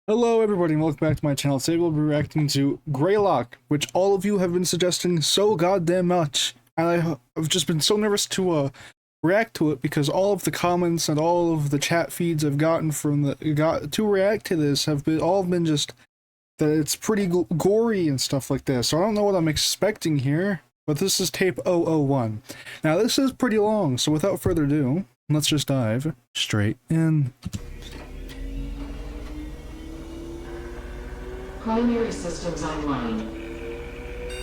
Hello everybody and welcome back to my channel. Today we'll be reacting to Greylock, which all of you have been suggesting so goddamn much. And I've just been so nervous to react to it because all of the comments and all of the chat feeds I've gotten from to react to this have been just that it's pretty gory and stuff like this. So I don't know what I'm expecting here, but this is tape 001. Now this is pretty long, so without further ado, let's just dive straight in. Culinary systems online.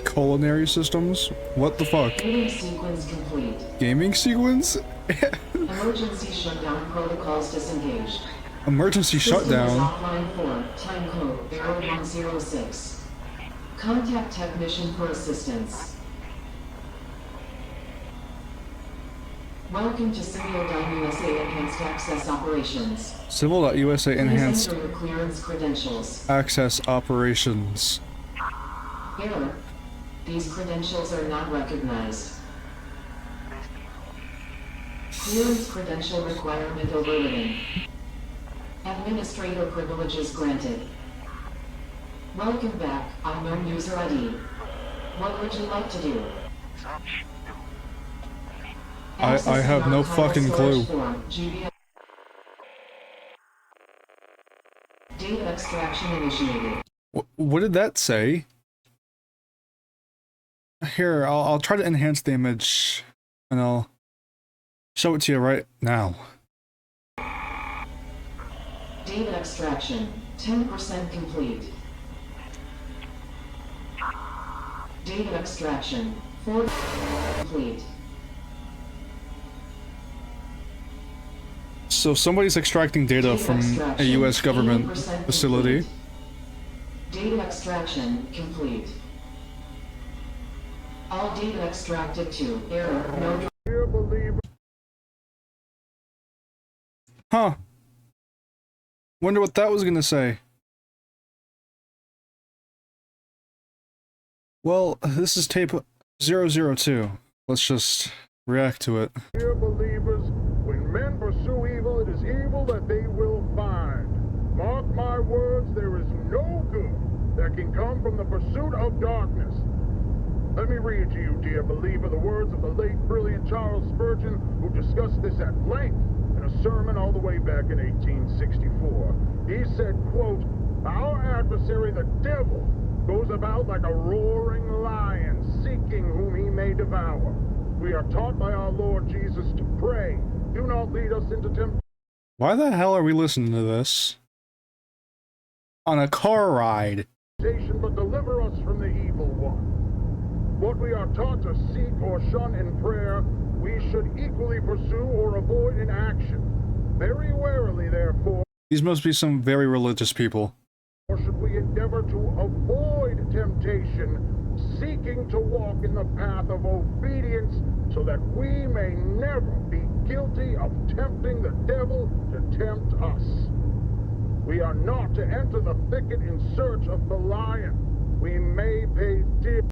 Culinary systems? What the fuck? Gaming sequence complete. Gaming sequence? Emergency shutdown protocols disengaged. Emergency shutdown? Offline 4, time code 0106. Contact technician for assistance. Welcome to Civil.USA Enhanced Access Operations. Civil.USA Enhanced Please enter your clearance credentials. Access Operations. Error. These credentials are not recognized. Clearance credential requirement overridden. Administrator privileges granted. Welcome back, unknown user ID. What would you like to do? I have no fucking clue. Data extraction initiated. What did that say? Here, I'll try to enhance the image, and I'll show it to you right now. Data extraction, 10% complete. Data extraction, 4% complete. So somebody's extracting data from a US government facility. Data extraction complete. All data extracted to error no. Huh. Wonder what that was gonna say. Well, this is tape 002. Let's just react to it. Dear believers, when men pursue evil, it is evil that they will find. Mark my words, there is no good that can come from the pursuit of darkness. Let me read to you, dear believer, the words of the late brilliant Charles Spurgeon, who discussed this at length in a sermon all the way back in 1864. He said, quote, "Our adversary, the devil, goes about like a roaring lion, seeking whom he may devour. We are taught by our Lord Jesus to pray, do not lead us into temptation." Why the hell are we listening to this? On a car ride. But deliver us from the evil one. What we are taught to seek or shun in prayer, we should equally pursue or avoid in action. Very warily, therefore, These must be some very religious people. or should we endeavor to avoid temptation, seeking to walk in the path of obedience, so that we may never be guilty of tempting the devil to tempt us. We are not to enter the thicket in search of the lion. We may pay dear.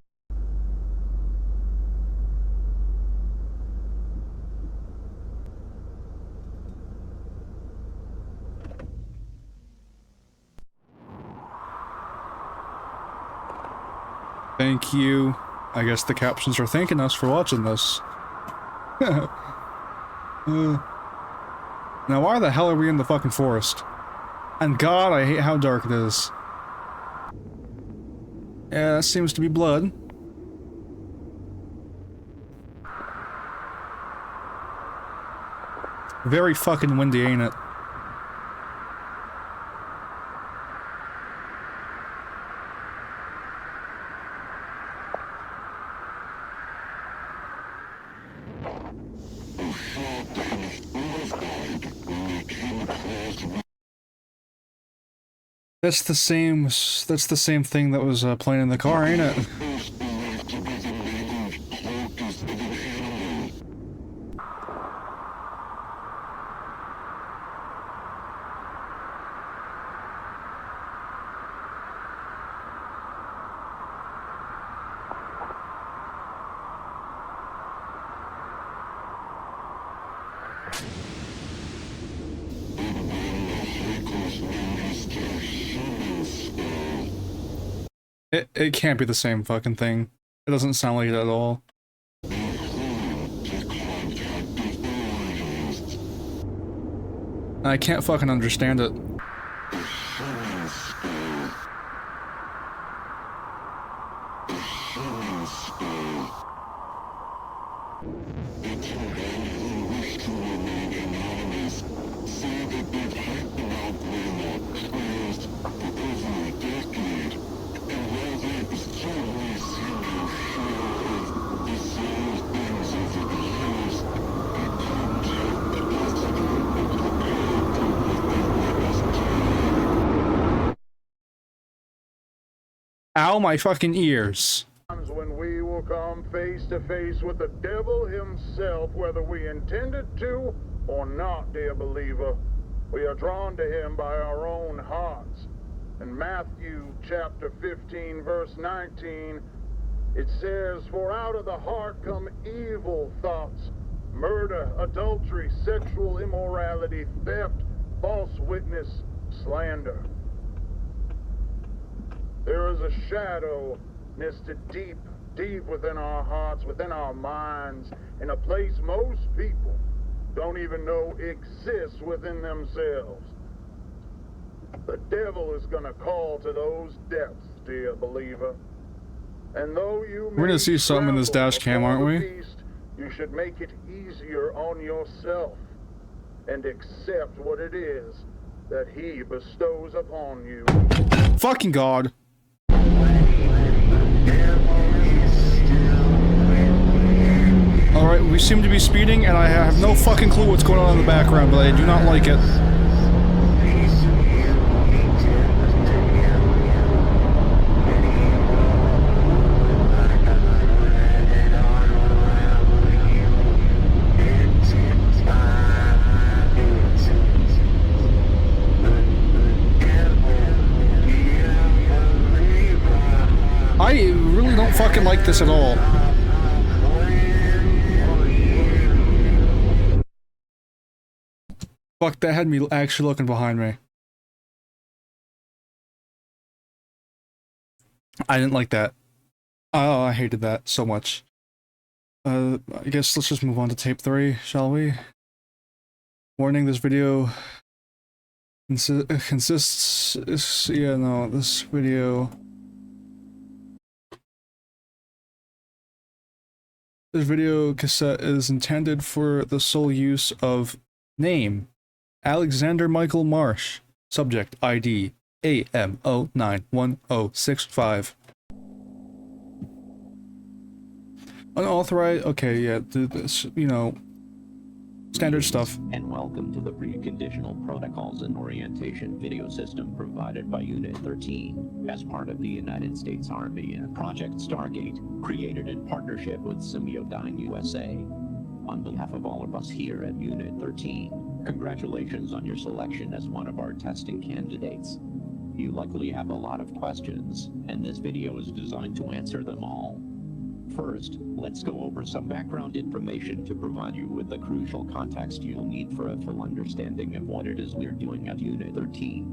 Thank you. I guess the captions are thanking us for watching this. Now why the hell are we in the fucking forest? And God, I hate how dark it is. Yeah, that seems to be blood. Very fucking windy, ain't it? That's the same thing that was playing in the car, ain't it? It can't be the same fucking thing. It doesn't sound like it at all. I can't fucking understand it. Ow, my fucking ears. When we will come face to face with the devil himself, whether we intended to or not, dear believer. We are drawn to him by our own hearts. In Matthew chapter 15, verse 19, it says, "For out of the heart come evil thoughts, murder, adultery, sexual immorality, theft, false witness, slander." There is a shadow nested deep, deep within our hearts, within our minds, in a place most people don't even know exists within themselves. The devil is gonna call to those depths, dear believer. And though you We're gonna see something in this dash cam, aren't we? Beast, you should make it easier on yourself and accept what it is that he bestows upon you. Fucking God. Alright, we seem to be speeding, and I have no fucking clue what's going on in the background, but I do not like it. I really don't fucking like this at all. Fuck, that had me actually looking behind me. I didn't like that. Oh, I hated that so much. I guess let's just move on to tape 3, shall we? Warning, this video consists... Yeah, no, this video... This video cassette is intended for the sole use of name, Alexander Michael Marsh. Subject ID AMO91065. Unauthorized. Okay, yeah, this, you know, standard stuff. And welcome to the preconditional protocols and orientation video system provided by Unit 13 as part of the United States Army and Project Stargate, created in partnership with Semiodyne USA. On behalf of all of us here at Unit 13, congratulations on your selection as one of our testing candidates. You likely have a lot of questions, and this video is designed to answer them all. First, let's go over some background information to provide you with the crucial context you'll need for a full understanding of what it is we're doing at Unit 13.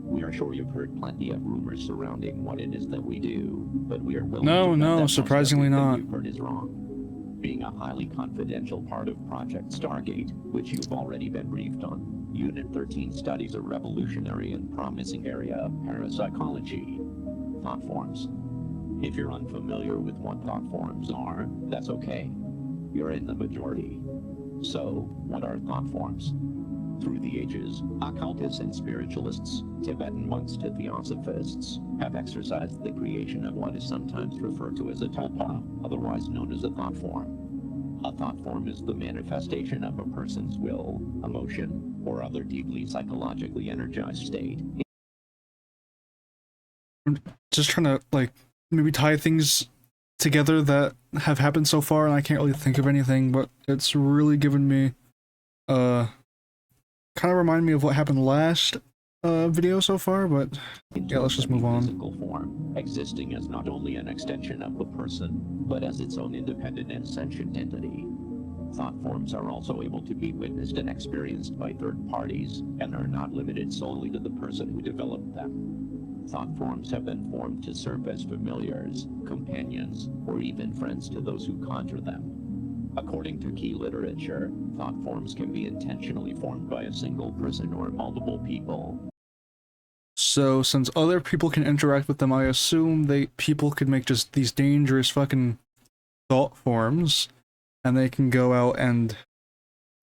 We are sure you've heard plenty of rumors surrounding what it is that we do, but we are willing to bet that surprisingly most not. everything you've heard is wrong. Being a highly confidential part of Project Stargate, which you've already been briefed on, Unit 13 studies a revolutionary and promising area of parapsychology, thought forms. If you're unfamiliar with what thought forms are, that's okay. You're in the majority. So, what are thought forms? Through the ages, occultists and spiritualists, Tibetan monks to theosophists, have exercised the creation of what is sometimes referred to as a tulpa, otherwise known as a thought form. A thought form is the manifestation of a person's will, emotion, or other deeply psychologically energized state. I'm just trying to, like, maybe tie things together that have happened so far, and I can't really think of anything, but it's really given me, kind of remind me of what happened last video so far, but yeah, let's just move on. Physical form, existing as not only an extension of the person, but as its own independent and sentient entity. Thought forms are also able to be witnessed and experienced by third parties, and are not limited solely to the person who developed them. Thought forms have been formed to serve as familiars, companions, or even friends to those who conjure them. According to key literature, thought forms can be intentionally formed by a single person or multiple people. So, since other people can interact with them, I assume people could make just these dangerous fucking thought forms, and they can go out and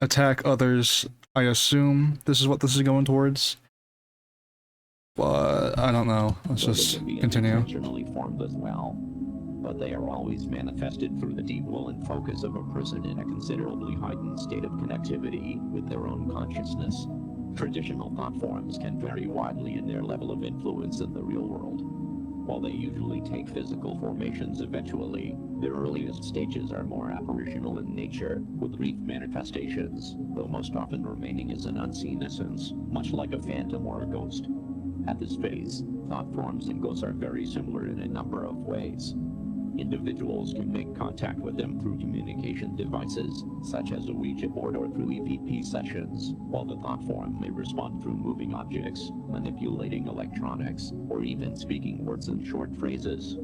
attack others. I assume this is what this is going towards. But I don't know. Let's just continue. Intentionally formed as well, but they are always manifested through the deep will and focus of a person in a considerably heightened state of connectivity with their own consciousness. Traditional thought forms can vary widely in their level of influence in the real world. While they usually take physical formations eventually, their earliest stages are more apparitional in nature, with brief manifestations, though most often remaining as an unseen essence, much like a phantom or a ghost. At this phase, thought forms and ghosts are very similar in a number of ways. Individuals can make contact with them through communication devices, such as a Ouija board or through EVP sessions, while the thought form may respond through moving objects, manipulating electronics, or even speaking words and short phrases.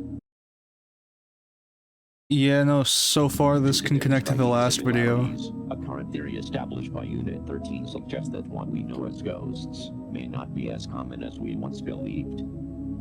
Yeah, no, so far this can connect to the last video. A current theory established by Unit 13 suggests that what we know as ghosts may not be as common as we once believed.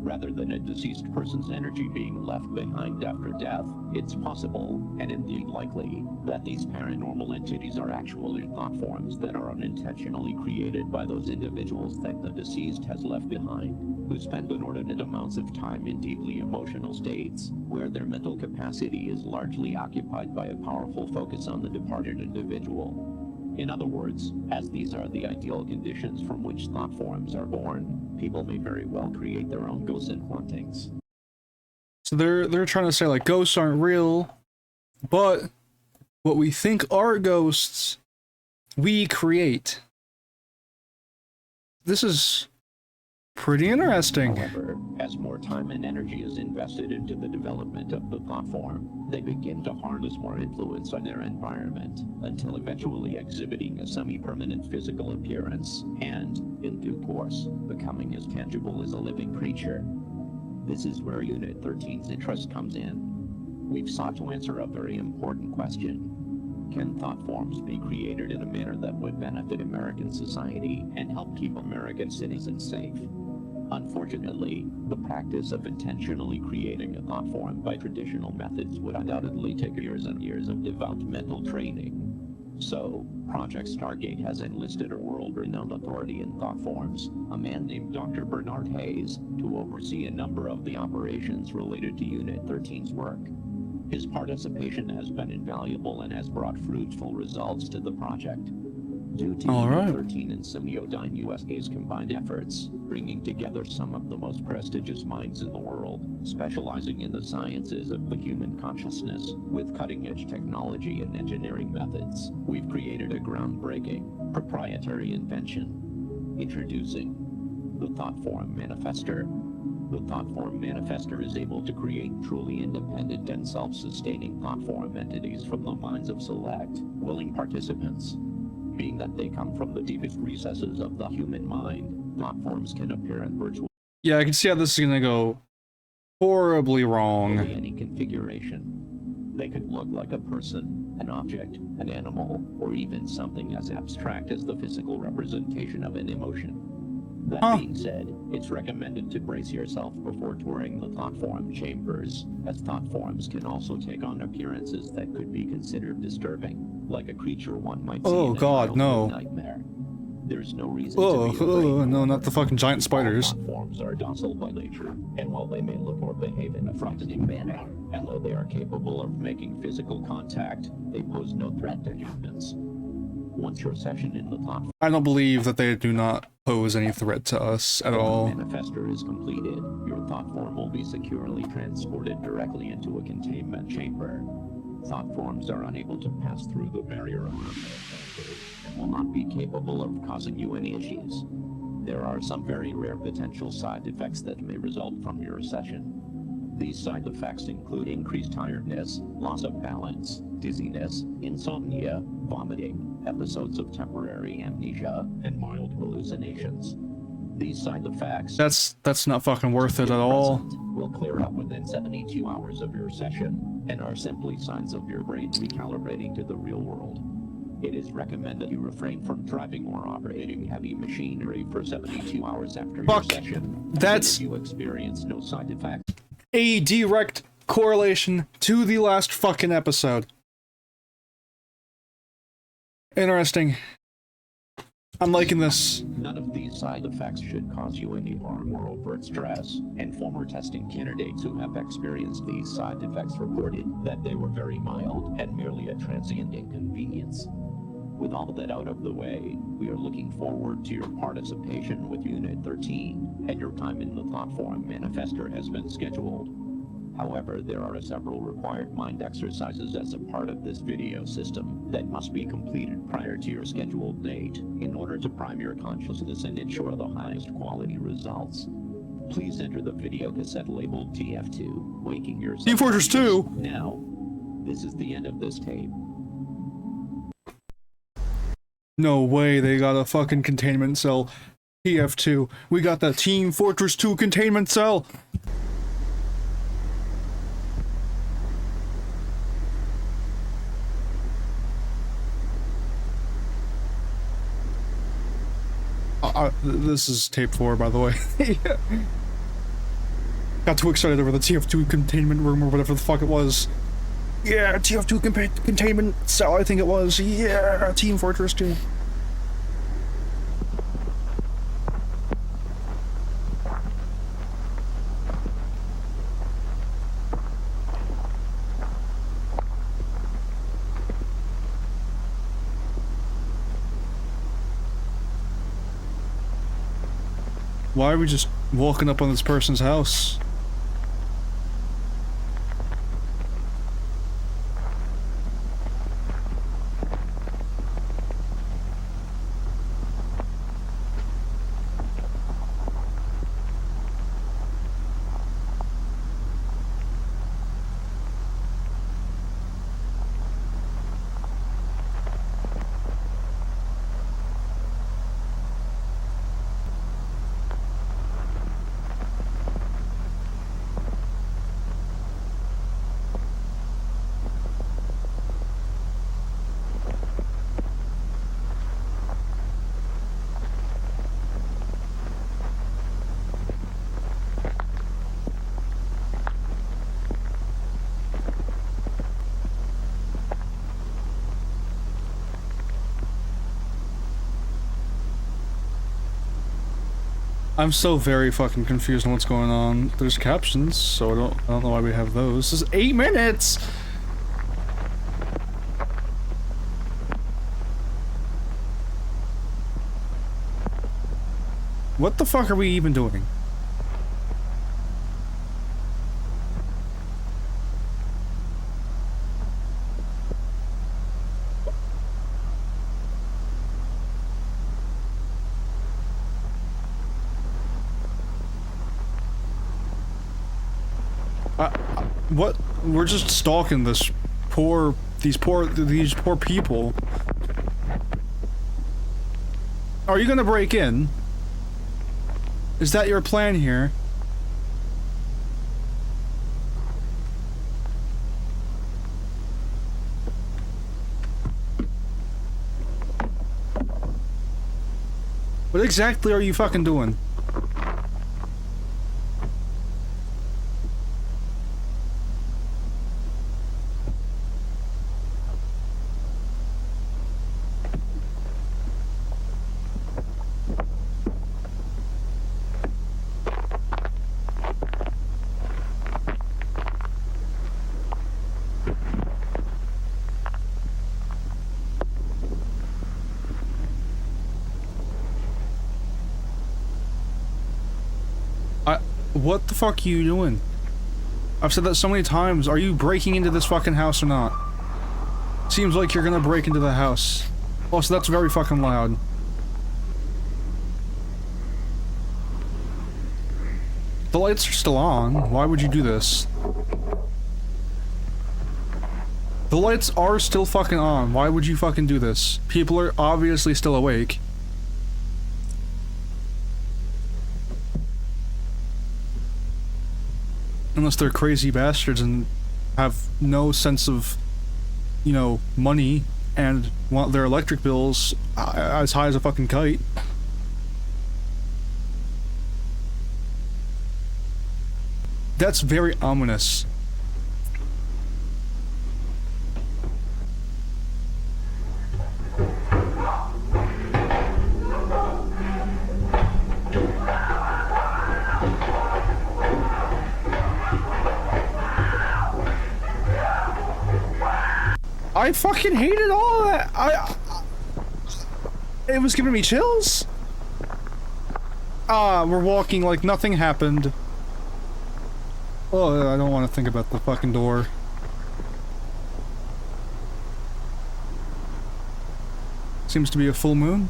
Rather than a deceased person's energy being left behind after death, it's possible, and indeed likely, that these paranormal entities are actually thought forms that are unintentionally created by those individuals that the deceased has left behind, who spend inordinate amounts of time in deeply emotional states, where their mental capacity is largely occupied by a powerful focus on the departed individual. In other words, as these are the ideal conditions from which thought forms are born, people may very well create their own ghosts and hauntings. So they're trying to say like ghosts aren't real, but what we think are ghosts, we create. This is pretty interesting. However, as more time and energy is invested into the development of the thought form, they begin to harness more influence on their environment, until eventually exhibiting a semi-permanent physical appearance, and, in due course, becoming as tangible as a living creature. This is where Unit 13's interest comes in. We've sought to answer a very important question. Can thought forms be created in a manner that would benefit American society and help keep American citizens safe? Unfortunately, the practice of intentionally creating a thought form by traditional methods would undoubtedly take years and years of developmental training. So, Project Stargate has enlisted a world-renowned authority in thought forms, a man named Dr. Bernard Hayes, to oversee a number of the operations related to Unit 13's work. His participation has been invaluable and has brought fruitful results to the project. Due to Unit 13 and Semiodyne USA's combined efforts, bringing together some of the most prestigious minds in the world, specializing in the sciences of the human consciousness, with cutting-edge technology and engineering methods, we've created a groundbreaking, proprietary invention. Introducing the Thought Form Manifester. The Thought Form Manifester is able to create truly independent and self-sustaining thought form entities from the minds of select, willing participants. Being that they come from the deepest recesses of the human mind, thought forms can appear in virtual. Yeah, I can see how this is gonna go horribly wrong. Any configuration. They could look like a person, an object, an animal, or even something as abstract as the physical representation of an emotion. That being said, it's recommended to brace yourself before touring the thought form chambers, as thought forms can also take on appearances that could be considered disturbing, like a creature one might see in a childhood nightmare. There's no reason to be afraid. No, not the fucking giant spiders. Thought forms are docile by nature, and while they may look or behave in a frightening manner, and though they are capable of making physical contact, they pose no threat to humans. Once your session in the thought, I don't believe that they do not pose any threat to us at all. When the manifester is completed, your thought form will be securely transported directly into a containment chamber. Thought forms are unable to pass through the barrier of and will not be capable of causing you any issues. There are some very rare potential side effects that may result from your session. These side effects include increased tiredness, loss of balance, dizziness, insomnia, vomiting, episodes of temporary amnesia, and mild hallucinations. These side effects That's not fucking worth it at all. will clear up within 72 hours of your session and are simply signs of your brain recalibrating to the real world. It is recommended you refrain from driving or operating heavy machinery for 72 hours after your session. That's if you experience no side effects. A direct correlation to the last fucking episode. Interesting. I'm liking this. None of these side effects should cause you any harm or overt stress, and former testing candidates who have experienced these side effects reported that they were very mild and merely a transient inconvenience. With all that out of the way, we are looking forward to your participation with Unit 13, and your time in the thought form manifester has been scheduled. However, there are several required mind exercises as a part of this video system that must be completed prior to your scheduled date in order to prime your consciousness and ensure the highest quality results. Please enter the video cassette labeled TF2, waking your Team Fortress 2! Now, this is the end of this tape. No way, they got a fucking containment cell. TF2. We got the Team Fortress 2 containment cell! This is tape 4, by the way. Yeah. Got too excited over the TF2 containment room or whatever the fuck it was. Yeah, TF2 containment cell, I think it was. Yeah, Team Fortress 2. Why are we just walking up on this person's house? I'm so very fucking confused on what's going on. There's captions, so I don't know why we have those. This is 8 minutes! What the fuck are we even doing? What? We're just stalking these poor people. Are you gonna break in? Is that your plan here? What exactly are you fucking doing? What the fuck are you doing? I've said that so many times. Are you breaking into this fucking house or not? Seems like you're gonna break into the house. Also, that's very fucking loud. The lights are still on. Why would you do this? The lights are still fucking on. Why would you fucking do this? People are obviously still awake. Unless they're crazy bastards and have no sense of, you know, money and want their electric bills as high as a fucking kite. That's very ominous. I fucking hated all of that. It was giving me chills. We're walking like nothing happened. Oh, I don't want to think about the fucking door. Seems to be a full moon.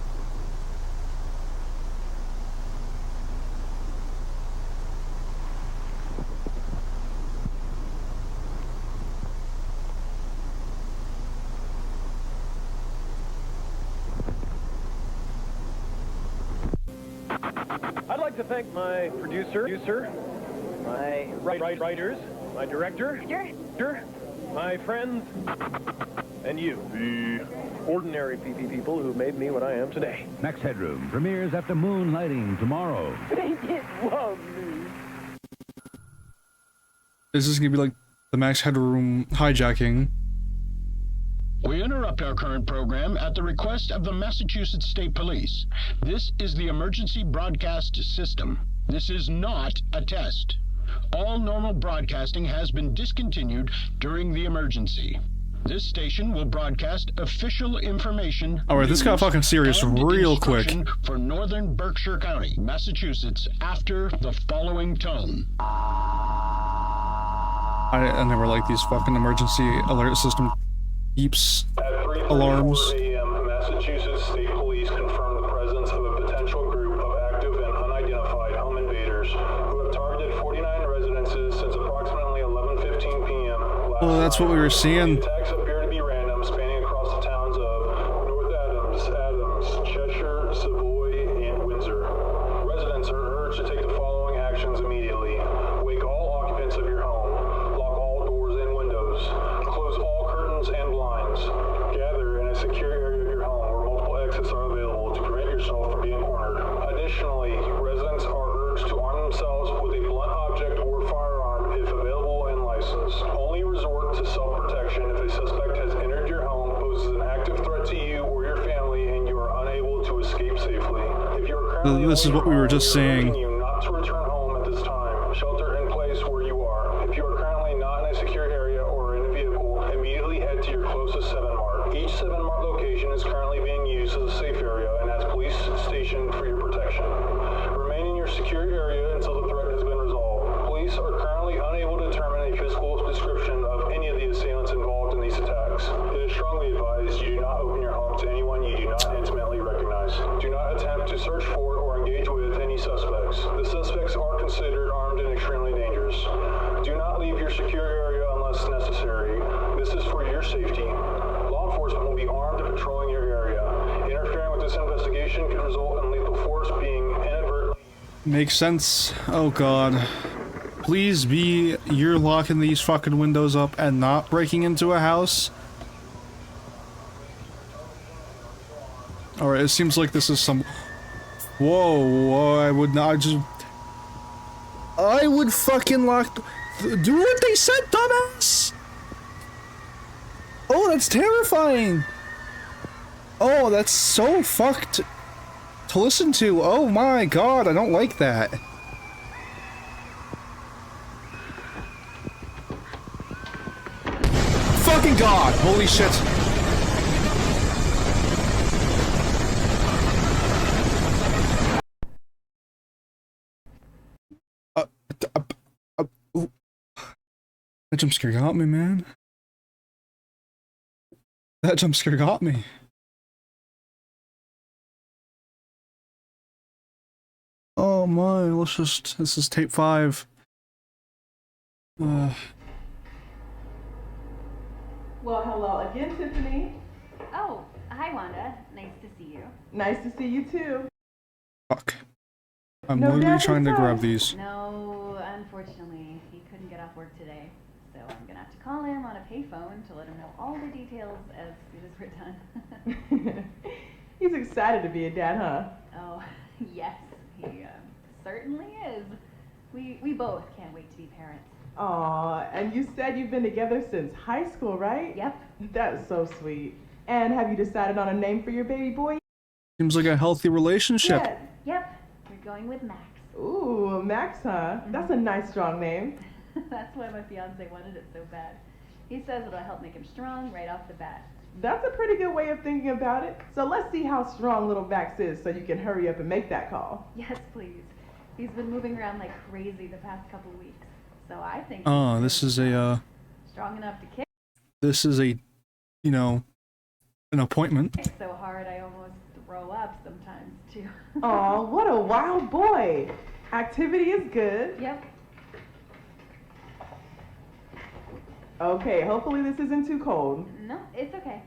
I'd like to thank my producer, my writers, my director, my friends, and you, the ordinary people who made me what I am today. Max Headroom premieres after moonlighting tomorrow. They did love me. Is this gonna be like the Max Headroom hijacking? We interrupt our current program at the request of the Massachusetts State Police. This is the emergency broadcast system. This is not a test. All normal broadcasting has been discontinued during the emergency. This station will broadcast official information. Alright, this got fucking serious real quick. For northern Berkshire County, Massachusetts, after the following tone. I never like these fucking emergency alert system beeps, alarms. At 3:34 a.m., Massachusetts State Police confirmed the presence of a potential group of active and unidentified home invaders who have targeted 49 residences since approximately 11:15 p.m. Oh, that's what we were seeing. The attacks appear to be random, spanning across the towns of North Adams, Cheshire, Savoy, and Windsor. Residents are urged to take the following actions immediately. Wake all occupants of your home. Lock all doors and windows. Close all curtains and blinds. Gather in a secure area of your home where multiple exits are available to prevent yourself from being cornered. Additionally, residents are urged to arm themselves with a blunt object or firearm if available and licensed. Only resort to self-protection if a suspect has entered your home, poses an active threat to you or your family, and you are unable to escape safely. If you are currently This is what we were just saying. you not to return home at this time. Shelter in place where you are. If you are currently not in a secure area or in a vehicle, immediately head to your closest 7-mark. Each 7-mark location is currently being used as a safe area and has police stationed for your protection. Remain in your secure area until the threat has been resolved. Police are currently unable to determine a physical description of any of the assailants involved in these attacks. It is strongly advised you do not open your home to anyone you do not intimately recognize. Do not attempt to search for or engage with any suspects. The suspects are considered armed and extremely dangerous. Do not leave your secure area unless necessary. This is for your safety. Law enforcement will be armed and patrolling your area. Interfering with this investigation could result in lethal force being inadvertently. Makes sense. Oh god. Please be you're locking these fucking windows up and not breaking into a house. Alright, it seems like this is some... Whoa, I would not just... I would fucking lock... Do what they said, dumbass! Oh, that's terrifying! Oh, that's so fucked to listen to. Oh my god, I don't like that. Fucking god! Holy shit! That jump scare got me, man. That jump scare got me. Oh Oh my, this is tape 5. Well, hello again, Tiffany. Oh, hi Wanda. Nice to see you. Nice to see you too. Fuck. I'm No literally dad trying to inside. grab these. No, unfortunately, he couldn't get off work today. So I'm gonna have to call him on a payphone to let him know all the details as soon as we're done. He's excited to be a dad, huh? Oh, yes, he certainly is. We both can't wait to be parents. Aw, and you said you've been together since high school, right? Yep. That's so sweet. And have you decided on a name for your baby boy? Seems like a healthy relationship. Yeah. Yep, we're going with Max. Ooh, Max, huh? That's a nice, strong name. That's why my fiance wanted it so bad. He says it'll help make him strong right off the bat. That's a pretty good way of thinking about it. So let's see how strong little Max is so you can hurry up and make that call. Yes, please. He's been moving around like crazy the past couple weeks. So I think Oh, this is a, strong enough to kick this is a, you know, an appointment. so hard I almost throw up sometimes too. Aw, what a wild boy. Activity is good. Yep. Okay, hopefully this isn't too cold. No, it's okay.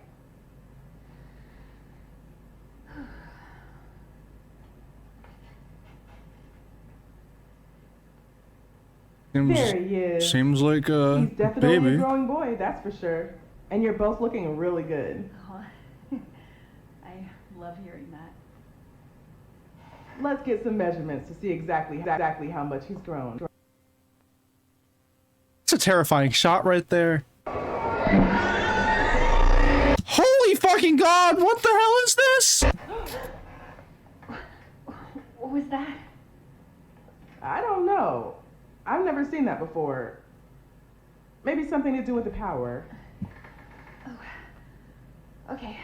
There he is. Seems like a He's definitely baby. a growing boy, that's for sure. And you're both looking really good. Oh, I love hearing that. Let's get some measurements to see exactly how much he's grown. It's a terrifying shot right there. Holy fucking god, what the hell is this? What was that? I don't know. I've never seen that before. Maybe something to do with the power. Oh. Okay.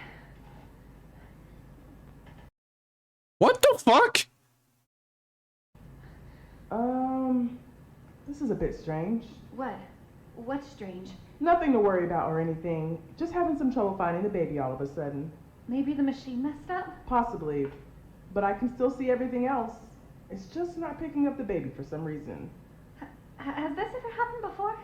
What the fuck? This is a bit strange. What? What's strange? Nothing to worry about or anything. Just having some trouble finding the baby all of a sudden. Maybe the machine messed up? Possibly. But I can still see everything else. It's just not picking up the baby for some reason. Has this ever happened before?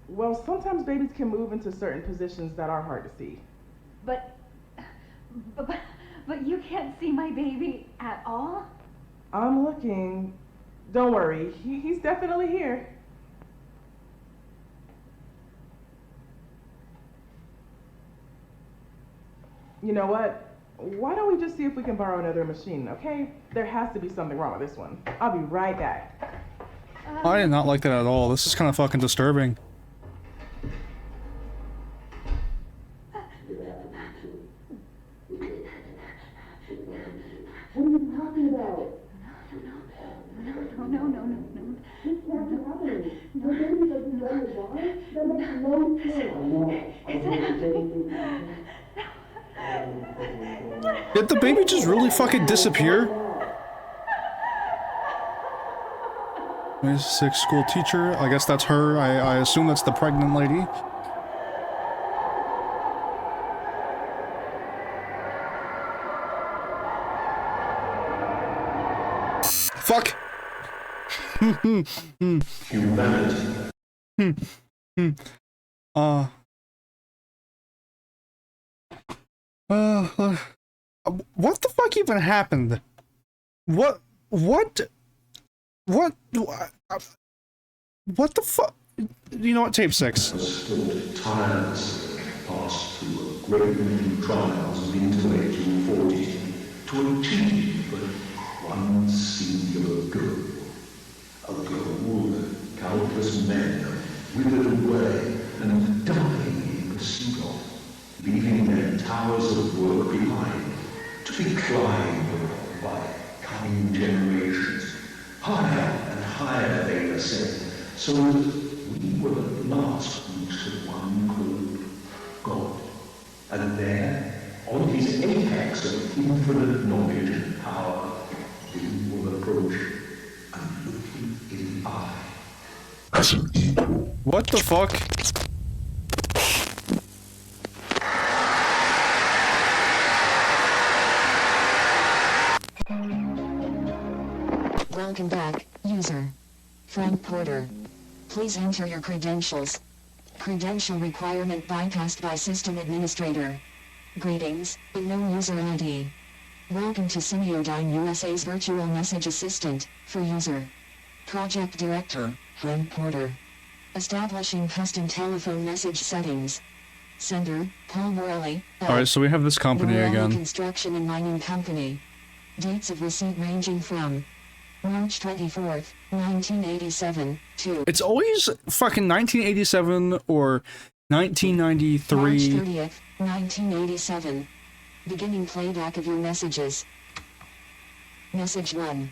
Well, sometimes babies can move into certain positions that are hard to see. But you can't see my baby at all? I'm looking. Don't worry, he's definitely here. You know what? Why don't we just see if we can borrow another machine, okay? There has to be something wrong with this one. I'll be right back. I did not like that at all. This is kind of fucking disturbing. What are you talking about? No. This can't be happening. Your baby doesn't know the bar? That makes no sense. Did the baby just really fucking disappear? 26 school teacher. I guess that's her. I assume that's the pregnant lady. Fuck. Humanity. What the fuck even happened? What the fuck? You know what? Tape 6. Stood tirelessly passed through a great many trials of intellectual fortitude to achieve but one singular goal. A goal that countless men have withered away and dying in pursuit of, leaving their towers of work behind to be climbed upon by coming generations. Higher and higher they ascend, so that we will at last reach the one called God. And there, on his apex of infinite knowledge and power, we will approach and look him in the eye. What the fuck? Welcome back, user. Frank Porter. Please enter your credentials. Credential requirement bypassed by system administrator. Greetings, unknown user ID. Welcome to Semiodyne USA's virtual message assistant, for user. Project Director, Frank Porter. Establishing custom telephone message settings. Sender, Paul Morelli. Alright, so we have this company Morelli again. Construction and Mining Company. Dates of receipt ranging from March 24th, 1987, to... It's always fucking 1987 or 1993. March 30th, 1987. Beginning playback of your messages. Message 1.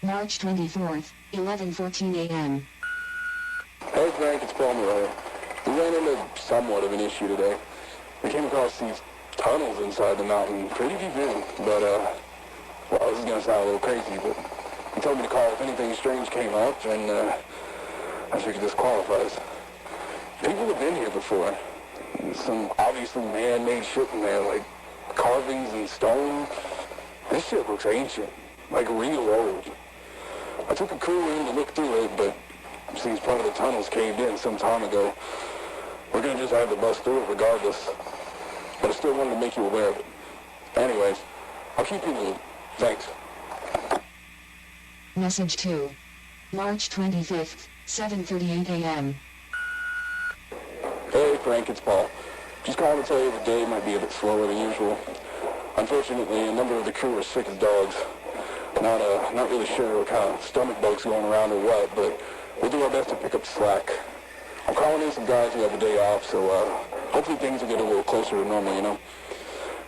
March 24th, 11:14 a.m. Hey Frank, it's Paul Morelli. We ran into somewhat of an issue today. We came across these tunnels inside the mountain, pretty deep in, but well, this is gonna sound a little crazy, but he told me to call if anything strange came up, and I figured this qualifies. People have been here before. Some obviously man-made shit in there, like carvings and stone. This shit looks ancient, like real old. I took a crew in to look through it, but seems part of the tunnels caved in some time ago. We're gonna just have to bust through it regardless. But I still wanted to make you aware of it. Anyways, I'll keep you in the loop. Thanks. Message 2. March 25th, 7:38 a.m. Hey Frank, it's Paul. Just calling to tell you the day might be a bit slower than usual. Unfortunately, a number of the crew are sick as dogs. Not really sure what kind of stomach bugs going around or what, but we'll do our best to pick up the slack. I'm calling in some guys who have a day off, so hopefully things will get a little closer to normal, you know.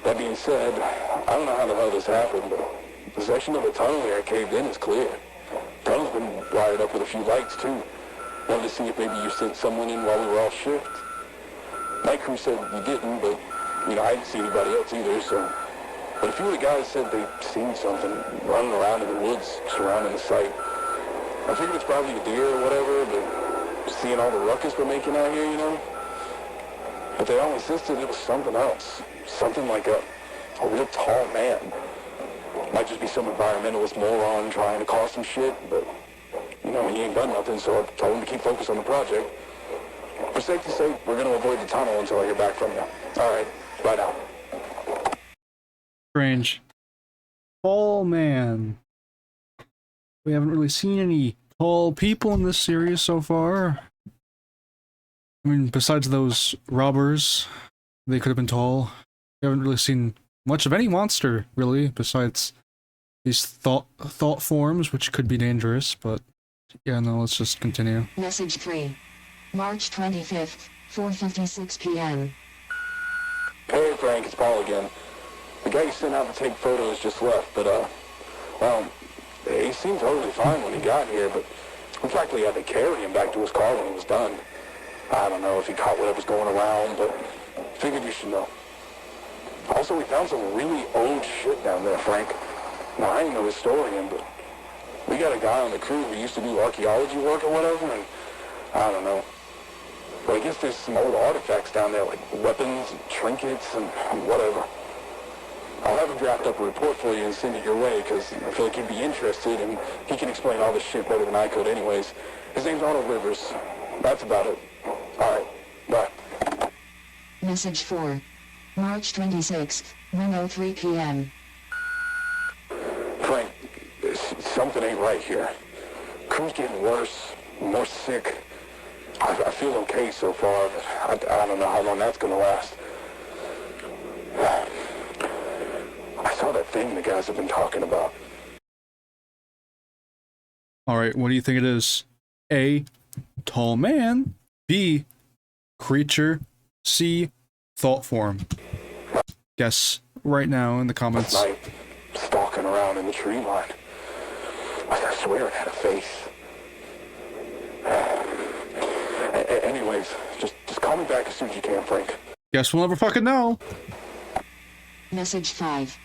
That being said, I don't know how the hell this happened, but the section of the tunnel here caved in is clear. The tunnel's been wired up with a few lights, too. Wanted to see if maybe you sent someone in while we were off shift. Night crew said you didn't, but, you know, I didn't see anybody else either, so... But a few of the guys said they'd seen something running around in the woods surrounding the site. I figured it's probably a deer or whatever, but seeing all the ruckus we're making out here, you know? But they all insisted it was something else. Something like a real tall man. Might just be some environmentalist moron trying to cause some shit, but, you know, he ain't done nothing, so I told him to keep focused on the project. For safety's sake, we're going to avoid the tunnel until I hear back from you. All right, bye now. Strange. Tall man. We haven't really seen any tall people in this series so far. I mean, besides those robbers, they could have been tall. We haven't really seen much of any monster, really, besides these thought forms, which could be dangerous, but yeah, no, let's just continue. Message 3. March 25th, 4:56 p.m. Hey Frank, it's Paul again. The guy you sent out to take photos just left, but, well, he seemed totally fine when he got here, but we practically had to carry him back to his car when he was done. I don't know if he caught whatever's going around, but figured you should know. Also, we found some really old shit down there, Frank. Now, I ain't no historian, but we got a guy on the crew who used to do archaeology work or whatever, and I don't know. But I guess there's some old artifacts down there, like weapons and trinkets and whatever. I'll have him draft up a report for you and send it your way, because I feel like he'd be interested, and he can explain all this shit better than I could anyways. His name's Arnold Rivers. That's about it. Alright, bye. Message 4. March 26th, 1:03 p.m. Frank, something ain't right here. Crew's getting worse, more sick. I feel okay so far, but I don't know how long that's gonna last. I saw that thing the guys have been talking about. Alright, what do you think it is? A. Tall man. B. Creature. C. Thought form. Guess right now in the comments. Night, stalking around in the tree line. I swear it had a face. Anyways, just call me back as soon as you can, Frank. Guess we'll never fucking know. Message 5.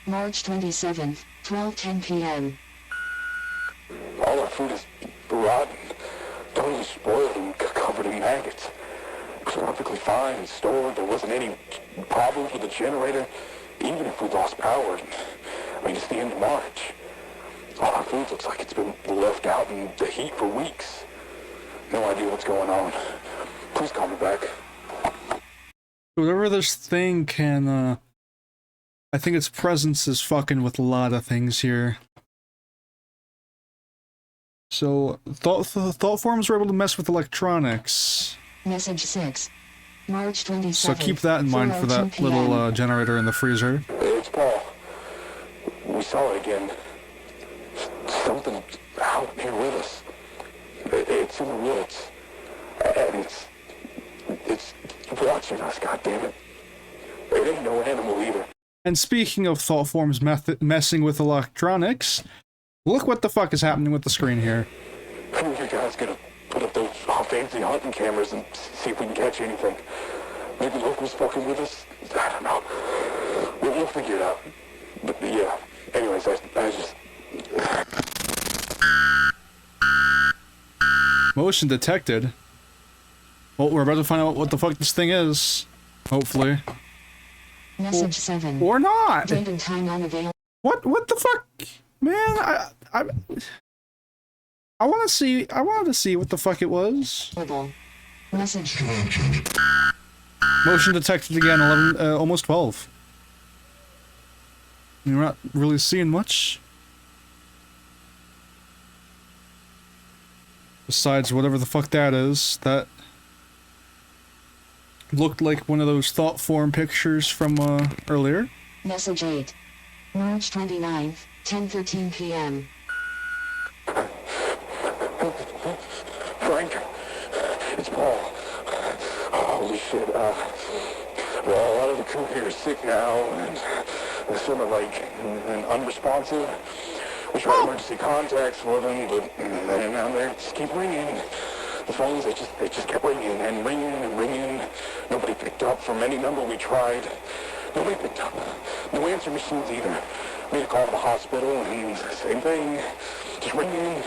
March 27th, 12:10 p.m. All our food is rotten, totally spoiled and covered in maggots. It was perfectly fine and stored. There wasn't any problems with the generator, even if we lost power. I mean, it's the end of March. All our food looks like it's been left out in the heat for weeks. No idea what's going on. Please call me back. Whatever this thing can, I think its presence is fucking with a lot of things here. So, thought forms are able to mess with electronics. Message 6. March 27th. So keep that in mind for that little generator in the freezer. It's Paul. We saw it again. Something out here with us. It's in the woods. And it's watching us, goddammit. It ain't no animal either. And speaking of thought forms messing with electronics, look what the fuck is happening with the screen here. Who are you guys gonna put up those fancy hunting cameras and see if we can catch anything? Maybe locals fucking with us? I don't know. We'll figure it out. But yeah, anyways, I just... Motion detected. Well, we're about to find out what the fuck this thing is. Hopefully. Message 7. Or not! Date and time unavailable. What the fuck? Man, I wanna see, I wanted to see what the fuck it was. Message. Motion detected again, 11, almost 12. You're not really seeing much. Besides whatever the fuck that is, that looked like one of those thought form pictures from, earlier. Message 8. March 29th, 10:13 p.m. Frank, it's Paul. Holy shit, well, a lot of the crew here is sick now, and they're sort of like unresponsive. We tried emergency contacts for them, but they just keep ringing. The phones, they just kept ringing and ringing and ringing. Nobody picked up from any number we tried. Nobody picked up. No answer machines either. Made a call to the hospital, and same thing. Just ringing.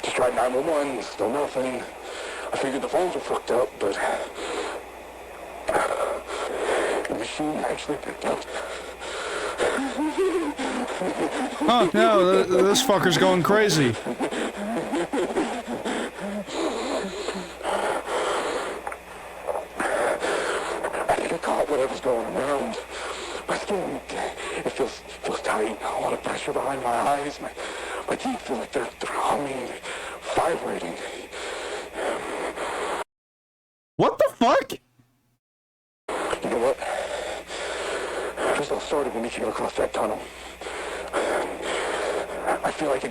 Just tried 911, still nothing. I figured the phones were fucked up, but the machine actually picked up. Oh no, this fucker's going crazy. I think I caught whatever's going around. My skin, it feels tight. A lot of pressure behind my eyes. My teeth feel like they're humming, vibrating. What the fuck? You know what? This all started when we came across that tunnel. I feel like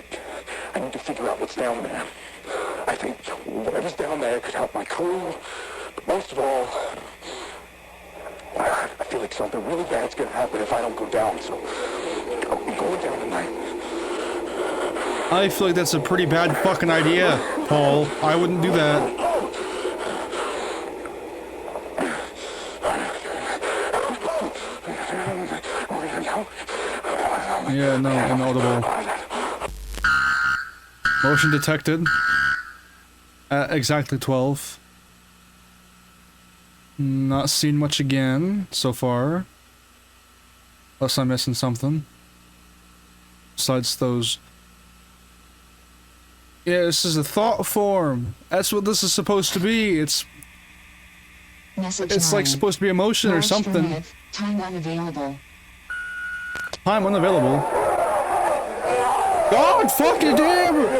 I need to figure out what's down there. I think whatever's down there could help my crew. But most of all, I feel like something really bad's gonna happen if I don't go down. So I'm going down tonight. I feel like that's a pretty bad fucking idea, Paul. I wouldn't do that. Yeah, no, inaudible. Motion detected. At exactly 12. Not seen much again so far. Unless I'm missing something. Besides those. Yeah, this is a thought form. That's what this is supposed to be. It's like supposed to be emotion or something. Time unavailable. Time unavailable. God fucking damn it!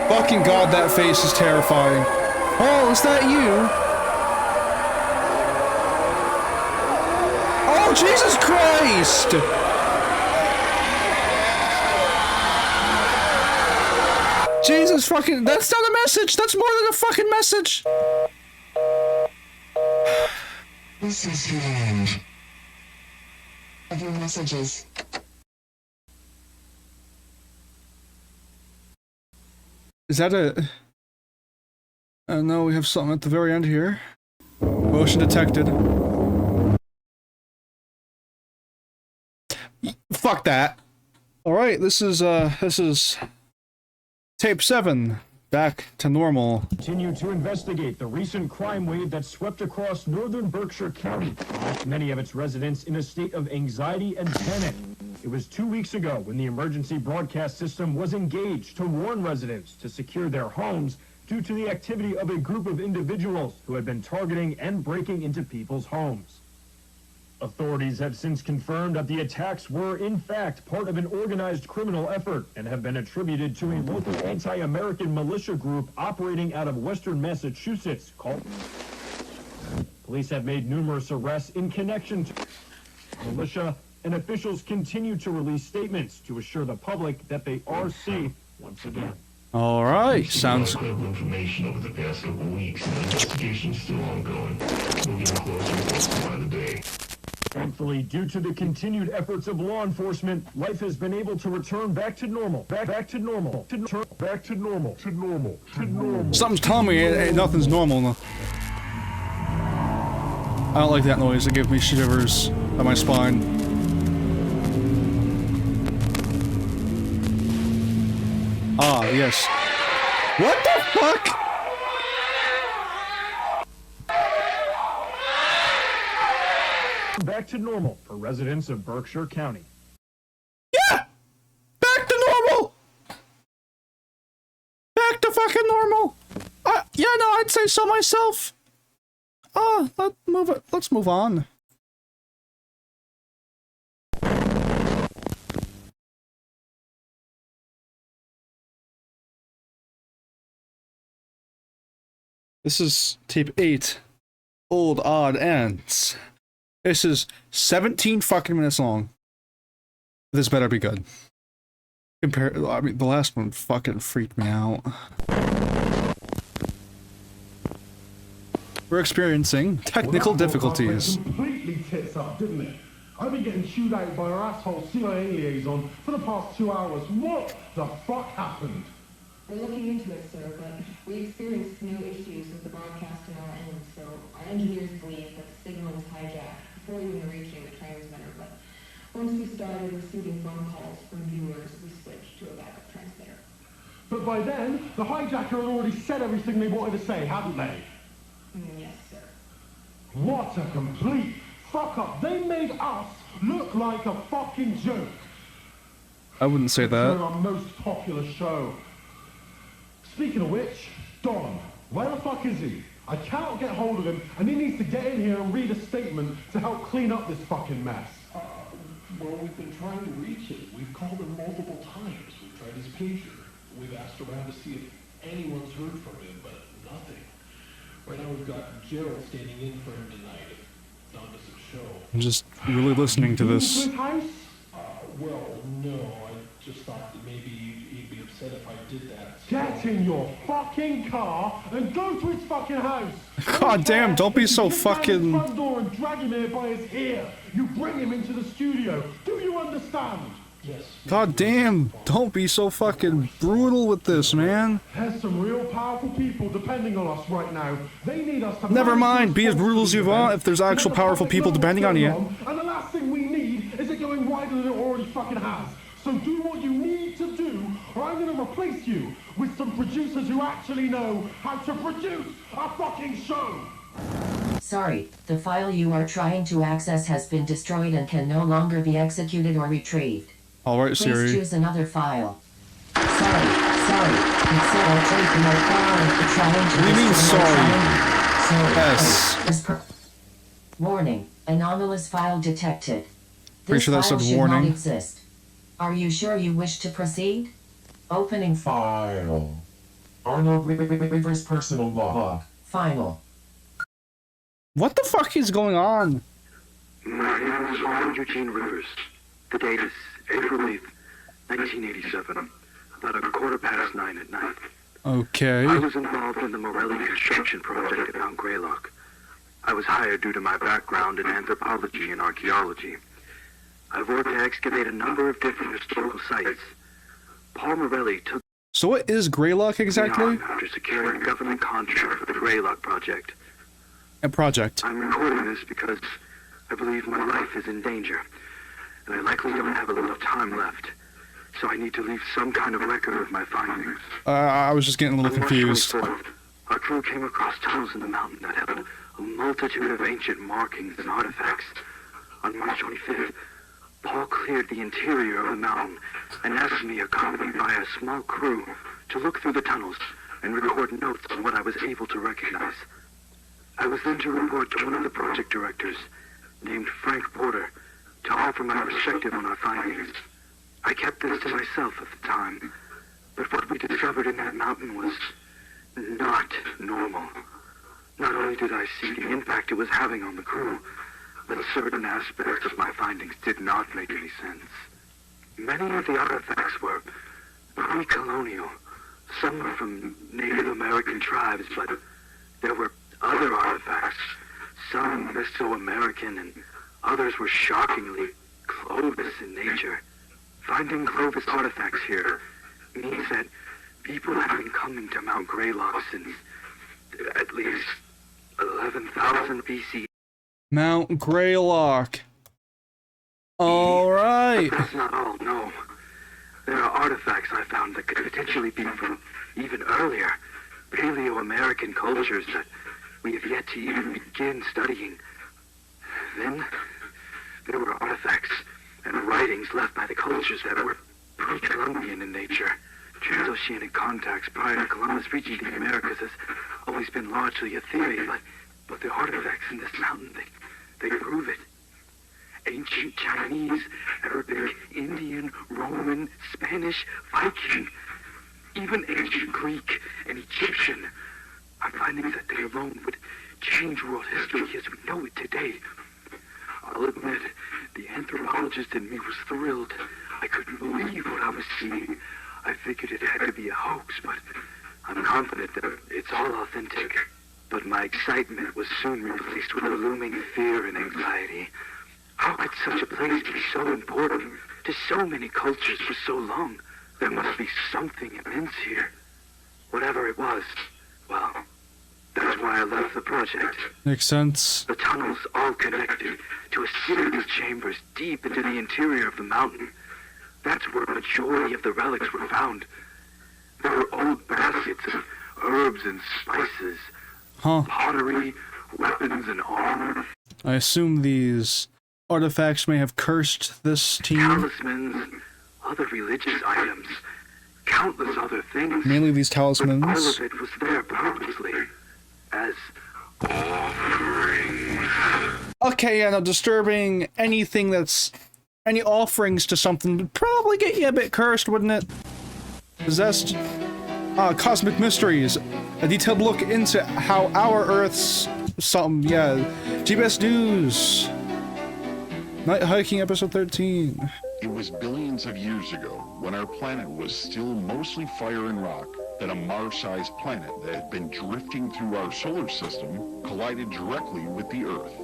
Fucking God, that face is terrifying. Oh, is that you? Oh, Jesus Christ! Jesus fucking, that's not a message, that's more than a fucking message! This is the end of your messages. Is that a... no, we have something at the very end here. Motion detected. Fuck that. Alright, this is tape 7 back to normal. Continue to investigate the recent crime wave that swept across northern Berkshire County, left many of its residents in a state of anxiety and panic. It was 2 weeks ago when the emergency broadcast system was engaged to warn residents to secure their homes due to the activity of a group of individuals who had been targeting and breaking into people's homes. Authorities have since confirmed that the attacks were, in fact, part of an organized criminal effort and have been attributed to a local anti-American militia group operating out of western Massachusetts called... Police have made numerous arrests in connection to militia, and officials continue to release statements to assure the public that they are safe once again. All right, sounds... information over the past couple weeks, and the investigation's still ongoing. Moving closer by the day. Thankfully, due to the continued efforts of law enforcement, life has been able to return back to normal. Back to normal. Back to normal. To normal. To normal. Something's telling me nothing's normal. No. I don't like that noise. It gives me shivers on my spine. Ah, yes. What the fuck? Back to normal for residents of Berkshire County. Yeah! Back to normal! Back to fucking normal! Yeah, no, I'd say so myself. Let's move on. This is tape 8. Old Odd Ends. This is 17 fucking minutes long. This better be good. I mean, the last one fucking freaked me out. We're experiencing technical difficulties. Completely tits up, didn't it? I've been getting chewed out by our asshole CIA liaison for the past 2 hours. What the fuck happened? We're looking into it, sir, but we experienced no issues with the broadcast on our end, so our engineers believe that the signal was hijacked before even reaching the transmitter, but once we started receiving phone calls from viewers, we switched to a backup transmitter. But by then, the hijacker had already said everything they wanted to say, hadn't they? Yes, sir. What a complete fuck up. They made us look like a fucking joke. I wouldn't say that. Our most popular show. Speaking of which, Don, where the fuck is he? I cannot get hold of him, and he needs to get in here and read a statement to help clean up this fucking mess. Well, we've been trying to reach him. We've called him multiple times. We've tried his pager. We've asked around to see if anyone's heard from him, but nothing. Right now we've got Gerald standing in for him tonight if Don doesn't show. I'm just really listening to this. Well, no. I just thought that maybe he'd be upset if I did that. Get in your fucking car and go to his fucking house. God damn, don't be so fucking... Front door and drag him here by his ear. You bring him into the studio. Do you understand? Yes. God damn, don't be so fucking brutal with this, man. There's some real powerful people depending on us right now. They need us to... Never mind, be as brutal as you want if there's actual powerful people depending on you. And the last thing we need is it going wider than it already fucking has. So do what you need to do, or I'm gonna replace you with some producers who actually know how to produce a fucking show! Sorry, the file you are trying to access has been destroyed and can no longer be executed or retrieved. Alright, Siri. Please choose another file. Sorry. Instead I'll take my file and trying to... What do you mean, sorry? Yes. Warning, anomalous file detected. Pretty sure that said warning. Not exist. Are you sure you wish to proceed? Opening File. Arnold Rivers personal log. Final. What the fuck is going on? My name is Arnold Eugene Rivers. The date is April 8th, 1987, about 9:15 at night. Okay. I was involved in the Morelli construction project at Mount Greylock. I was hired due to my background in anthropology and archaeology. I've worked to excavate a number of different historical sites. Paul Morelli took... So what is Greylock exactly? After securing a government contract for the Greylock project. A project. I'm recording this because I believe my life is in danger, and I likely don't have a lot of time left. so I need to leave some kind of record of my findings. I was just getting a little confused. On March 24th, our crew came across tunnels in the mountain that held a multitude of ancient markings and artifacts. On March 25th, Paul cleared the interior of the mountain and asked me, accompanied by a small crew, to look through the tunnels and record notes on what I was able to recognize. I was then to report to one of the project directors, named Frank Porter, to offer my perspective on our findings. I kept this to myself at the time, but what we discovered in that mountain was not normal. Not only did I see the impact it was having on the crew, but certain aspects of my findings did not make any sense. Many of the artifacts were pre-colonial. Some were from Native American tribes, but there were other artifacts, some Mesoamerican, and others were shockingly Clovis in nature. Finding Clovis artifacts here means that people have been coming to Mount Greylock since at least 11,000 BC. Mount Greylock. Alright. But that's not all, no. There are artifacts I found that could potentially be from even earlier Paleo-American cultures that we have yet to even begin studying. Then, there were artifacts and writings left by the cultures that were pre-Columbian in nature. Transoceanic contacts prior to Columbus reaching the Americas has always been largely a theory, but the artifacts in this mountain, they prove it. Ancient Chinese, Arabic, Indian, Roman, Spanish, Viking, even ancient Greek and Egyptian. Our findings that they alone would change world history as we know it today. I'll admit, the anthropologist in me was thrilled. I couldn't believe what I was seeing. I figured it had to be a hoax, but I'm confident that it's all authentic. But my excitement was soon replaced with a looming fear and anxiety. How could such a place be so important to so many cultures for so long? There must be something immense here. Whatever it was, well, that's why I left the project. Makes sense. The tunnels all connected to a series of chambers deep into the interior of the mountain. That's where a majority of the relics were found. There were old baskets of herbs and spices, pottery, weapons, and armor. I assume these artifacts may have cursed this team. Talismans, other religious items, countless other things. Mainly these But talismans. all of it was there purposely, as offerings. Okay, yeah, now disturbing anything that's... any offerings to something would probably get you a bit cursed, wouldn't it? Possessed. Cosmic Mysteries. A detailed look into how our Earth's... GBS News. Night Hiking, episode 13. It was billions of years ago, when our planet was still mostly fire and rock, that a Mars-sized planet that had been drifting through our solar system collided directly with the Earth.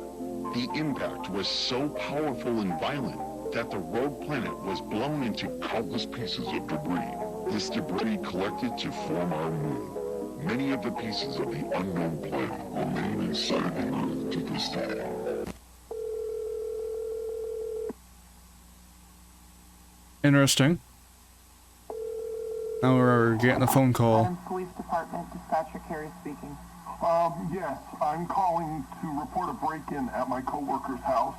The impact was so powerful and violent that the rogue planet was blown into countless pieces of debris. This debris collected to form our moon. Many of the pieces of the unknown planet remain inside the Earth to this day. Interesting. Now we're getting a phone call. Police Department, Dispatcher Carey speaking. Yes, I'm calling to report a break-in at my coworker's house.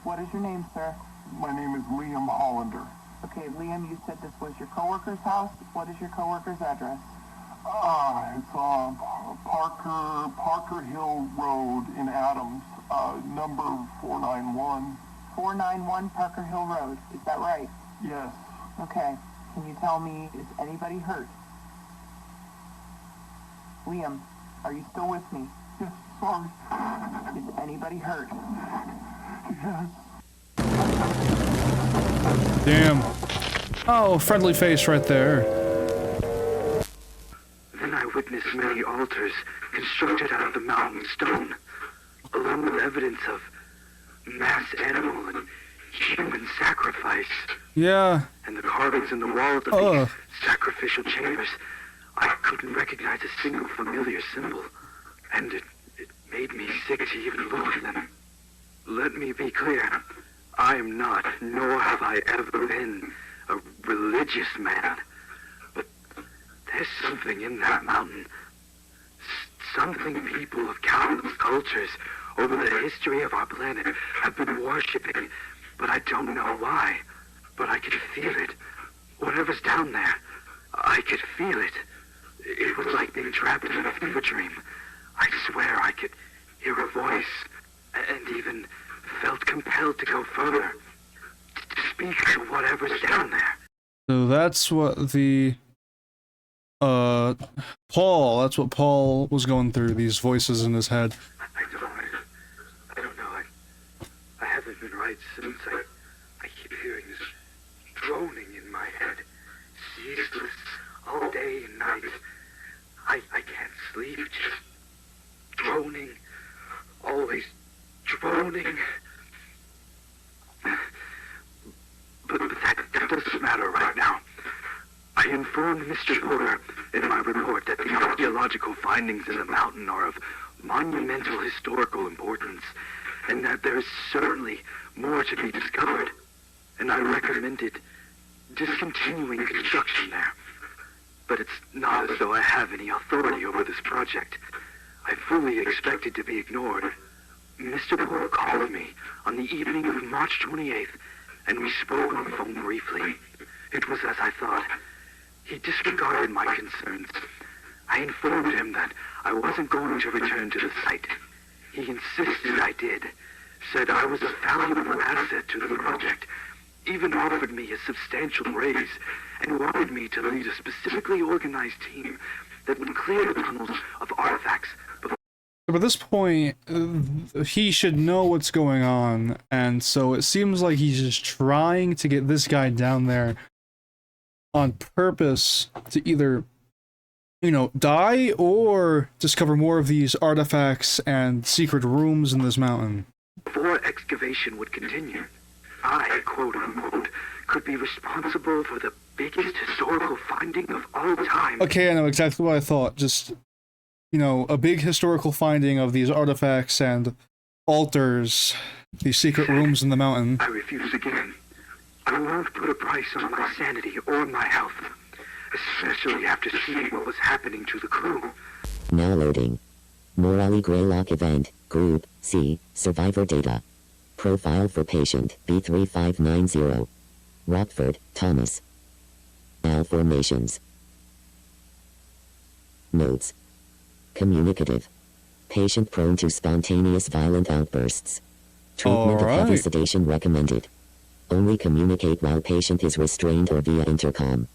What is your name, sir? My name is Liam Hollander. Okay, Liam, you said this was your coworker's house. What is your coworker's address? It's Parker Hill Road in Adams, number 491. 491 Parker Hill Road, is that right? Yes. Okay, can you tell me, is anybody hurt? Liam, are you still with me? Yes, sorry. Is anybody hurt? Yes. Damn. Oh, friendly face right there. Then I witnessed many altars constructed out of the mountain stone, along with evidence of mass animal and human sacrifice. Yeah. And the carvings in the walls of these sacrificial chambers, I couldn't recognize a single familiar symbol, and it made me sick to even look at them. Let me be clear. I am not, nor have I ever been, a religious man. But there's something in that mountain. Something people of countless cultures over the history of our planet have been worshipping, but I don't know why. But I could feel it. Whatever's down there, I could feel it. It was like being trapped in a fever dream. I swear I could hear a voice, and even felt compelled to go further, to speak to whatever's down there. So that's what the Paul, that's what Paul was going through, these voices in his head. I don't know. I haven't been right since. I keep hearing this droning in my head, ceaseless, all day and night. I can't sleep, just droning, always droning. But that doesn't matter right now. I informed Mr. Porter in my report that the archaeological findings in the mountain are of monumental historical importance, and that there is certainly more to be discovered. And I recommended discontinuing construction there. But it's not as though I have any authority over this project. I fully expected to be ignored. Mr. Porter called me on the evening of March 28th, and we spoke on the phone briefly. It was as I thought. He disregarded my concerns. I informed him that I wasn't going to return to the site. He insisted I did, said I was a valuable asset to the project, even offered me a substantial raise, and wanted me to lead a specifically organized team that would clear the tunnels of artifacts before. But at this point, he should know what's going on, and so it seems like he's just trying to get this guy down there on purpose to either, you know, die or discover more of these artifacts and secret rooms in this mountain. Before excavation would continue, I, quote unquote, could be responsible for the biggest historical finding of all time. Okay, I know exactly what I thought. Just, you know, a big historical finding of these artifacts and altars, these secret rooms in the mountain. I refuse again. I won't put a price on my sanity or my health, especially after seeing what was happening to the crew. Now loading. Morale Greylock event, Group C, Survivor data. Profile for patient B3590. Rockford, Thomas. Malformations. Notes. Communicative. Patient prone to spontaneous violent outbursts. Treatment of heavy sedation recommended. Only communicate while patient is restrained or via intercom.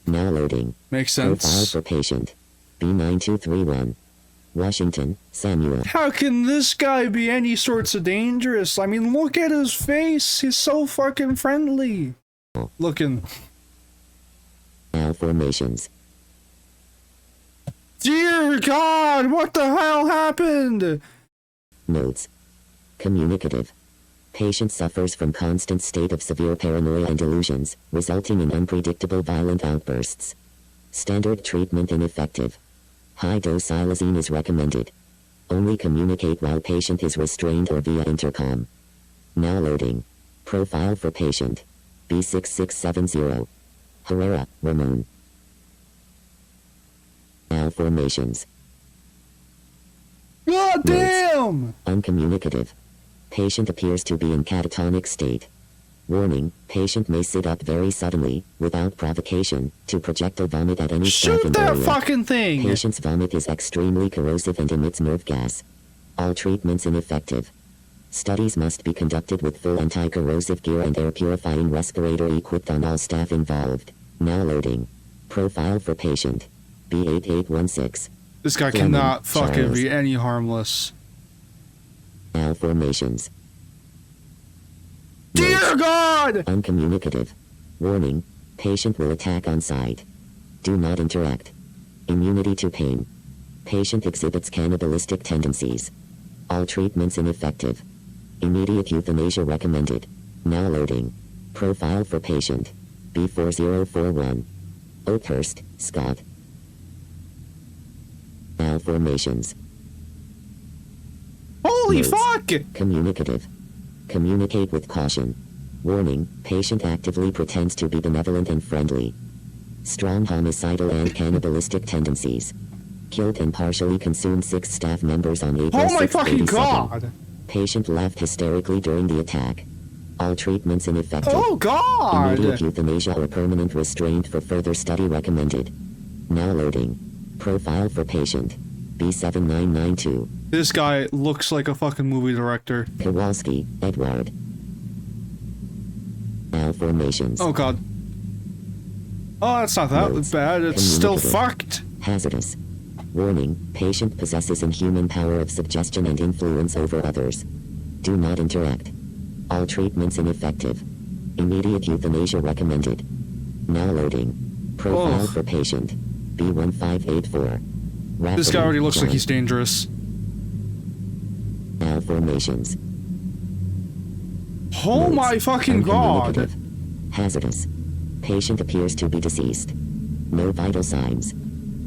Now loading. Makes sense. Profile for patient B9231. Washington, Samuel. How can this guy be any sorts of dangerous? I mean, look at his face. He's so fucking friendly. Looking. Malformations. Dear God, what the hell happened? Notes. Communicative. Patient suffers from constant state of severe paranoia and delusions, resulting in unpredictable violent outbursts. Standard treatment ineffective. High-dose xylazine is recommended. Only communicate while patient is restrained or via intercom. Now loading. Profile for patient B6670. Herrera, Ramon. Malformations. God damn! Uncommunicative. Patient appears to be in catatonic state. Warning, patient may sit up very suddenly, without provocation, to projectile vomit at any spot in the area. Shoot that fucking thing! Patient's vomit is extremely corrosive and emits nerve gas. All treatments ineffective. Studies must be conducted with full anti-corrosive gear and air purifying respirator equipped on all staff involved. Now loading. Profile for patient B8816. This guy cannot fucking be any harmless. Malformations. Dear God! Uncommunicative. Warning, patient will attack on sight. Do not interact. Immunity to pain. Patient exhibits cannibalistic tendencies. All treatments ineffective. Immediate euthanasia recommended. Now loading. Profile for patient B4041. Oakhurst, Scott. Malformations. Holy Notes. fuck! Communicative. Communicate with caution. Warning, patient actively pretends to be benevolent and friendly. Strong homicidal and cannibalistic tendencies. Killed and partially consumed 6 staff members on April 6, Oh my fucking 87. god! Patient laughed hysterically during the attack. All treatments ineffective. Oh god! Immediate euthanasia or permanent restraint for further study recommended. Now loading. Profile for patient. B7992. This guy looks like a fucking movie director. Kowalski, Edward. Malformations. Oh god. Oh, that's not that Notes. bad. It's still Communicative. fucked. Hazardous. Warning, patient possesses inhuman power of suggestion and influence over others. Do not interact. All treatments ineffective. Immediate euthanasia recommended. Now loading. Profile for patient. B1584. This guy already looks like he's dangerous. Malformations. Oh my fucking god! Uncommunicative. Hazardous. Patient appears to be deceased. No vital signs.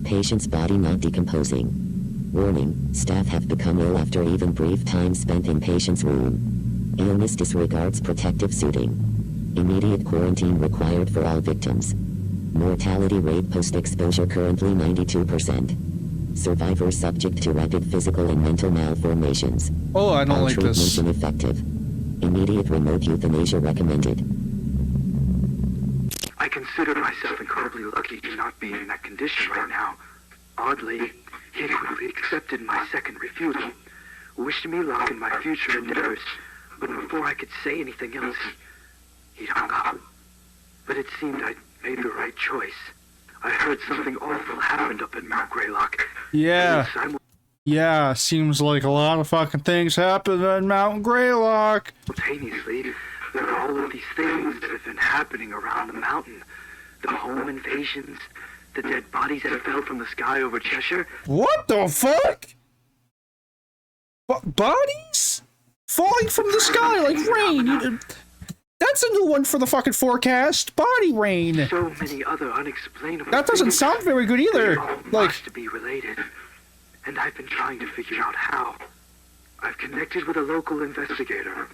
Patient's body not decomposing. Warning, staff have become ill after even brief time spent in patient's room. Illness disregards protective suiting. Immediate quarantine required for all victims. Mortality rate post-exposure currently 92%. Survivor subject to rapid physical and mental malformations. Oh, I don't all like treatments this. ineffective. Immediate remote euthanasia recommended. I consider myself incredibly lucky to not be in that condition right now. Oddly, he quickly accepted my second refusal, wished me luck in my future endeavors, but before I could say anything else, he'd hung up. But it seemed I'd made the right choice. I heard something awful happened up at Mount Greylock. Yeah. Yeah, seems like a lot of fucking things happen at Mount Greylock. Simultaneously, there are all of these things that have been happening around the mountain. The home invasions, the dead bodies that fell from the sky over Cheshire. What the fuck? Bodies? Falling from the sky like rain. That's a new one for the fucking forecast. Body rain. So many other unexplainable That doesn't things. sound very good either. They all Like, must be related. And I've been trying to figure out how. I've connected with a local investigator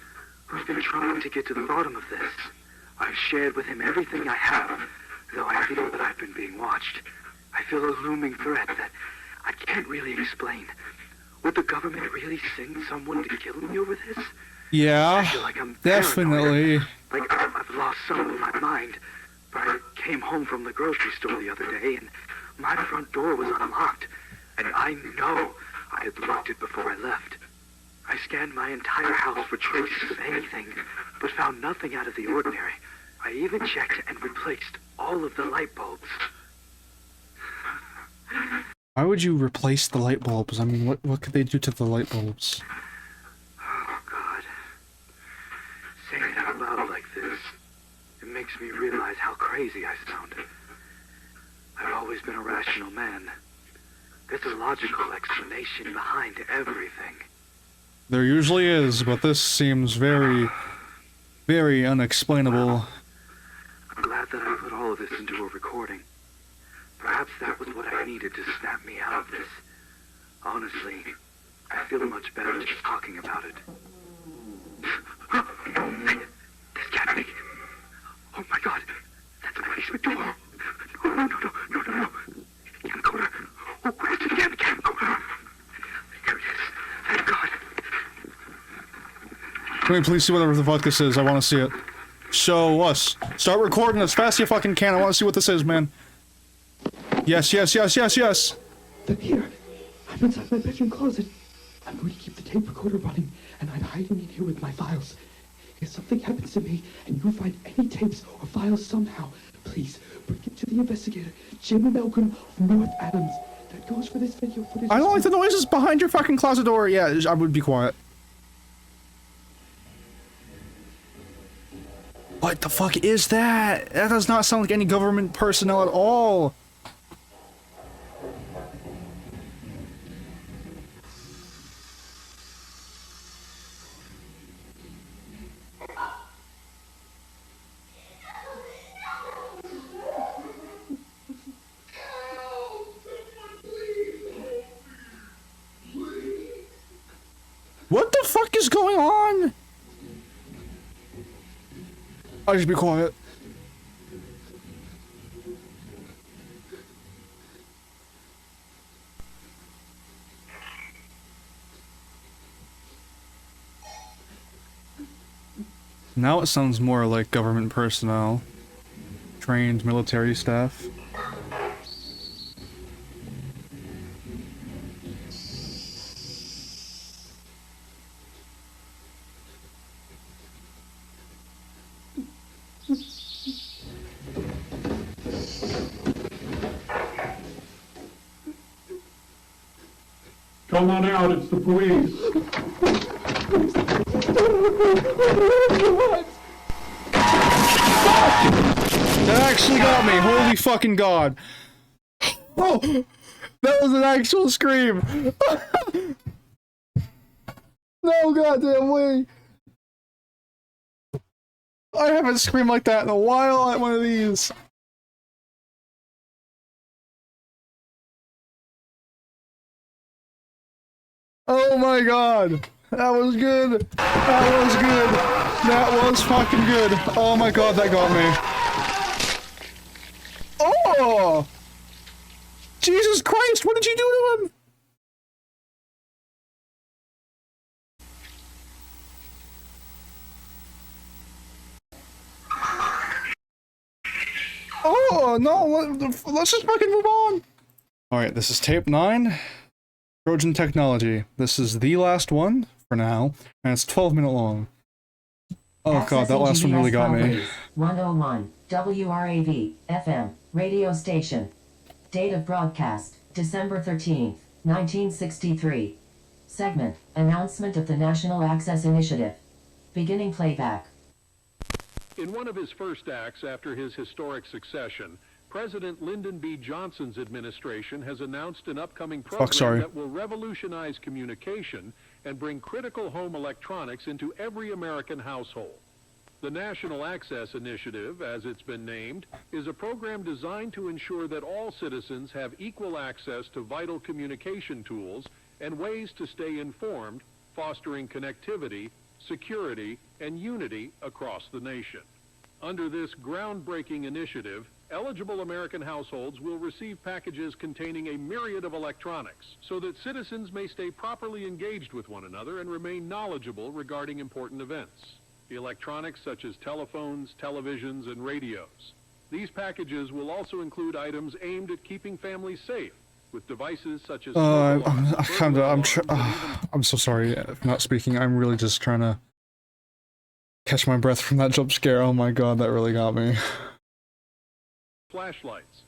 who's been trying to get to the bottom of this. I've shared with him everything I have, though I feel that I've been being watched. I feel a looming threat that I can't really explain. Would the government really send someone to kill me over this? yeah, I feel like I'm definitely. Like I've lost some of my mind. But I came home from the grocery store the other day and my front door was unlocked. And I know I had locked it before I left. I scanned my entire house for traces of anything, but found nothing out of the ordinary. I even checked and replaced all of the light bulbs. Why would you replace the light bulbs? I mean, what could they do to the light bulbs? Oh, God. Saying it out loud like this, it makes me realize how crazy I sounded. I've always been a rational man. There's a logical explanation behind everything. There usually is, but this seems very, very unexplainable. I'm glad that I put all of this into a recording. Perhaps that was what I needed to snap me out of this. Honestly, I feel much better just talking about it. This can't be. Oh my God, that's my basement door. No. Camcorder. Oh, where's the damn camcorder? There it is. Thank God. Can we please see whatever the fuck this is? I want to see it. Show us. Start recording as fast as you fucking can. I want to see what this is, man. Yes. They're here. I'm inside my bedroom closet. I'm going to keep the tape recorder running, and I'm hiding in here with my files. If something happens to me, and you find any tapes or files somehow, please bring it to the investigator, Jim Malcolm of North Adams. That goes for this video footage. I don't like the noises behind your fucking closet door. Yeah, I would be quiet. What the fuck is that? That does not sound like any government personnel at all. What the fuck is going on? I should be quiet. Now it sounds more like government personnel. Trained military staff. Come on out, it's the police. That actually got me. Holy fucking god. Oh, that was an actual scream. No goddamn way. I haven't screamed like that in a while at one of these. Oh my god. That was good. That was good. That was fucking good. Oh my god, that got me. Oh! Jesus Christ, what did you do to him? Oh, no, let's just fucking move on. Alright, this is tape 9. Trojan technology. This is the last one, for now, and it's 12-minute long. Oh god, that last one really got me. 101, WRAV, FM, radio station. Date of broadcast, December 13th, 1963. Segment, announcement of the National Access Initiative. Beginning playback. In one of his first acts after his historic succession, President Lyndon B. Johnson's administration has announced an upcoming program that will revolutionize communication and bring critical home electronics into every American household. The National Access Initiative, as it's been named, is a program designed to ensure that all citizens have equal access to vital communication tools and ways to stay informed, fostering connectivity, security, and unity across the nation. Under this groundbreaking initiative, eligible American households will receive packages containing a myriad of electronics so that citizens may stay properly engaged with one another and remain knowledgeable regarding important events. Electronics such as telephones, televisions, and radios. These packages will also include items aimed at keeping families safe, with devices such as I'm so sorry for not speaking. I'm really just trying to catch my breath from that jump scare. Oh my god, that really got me. Flashlights.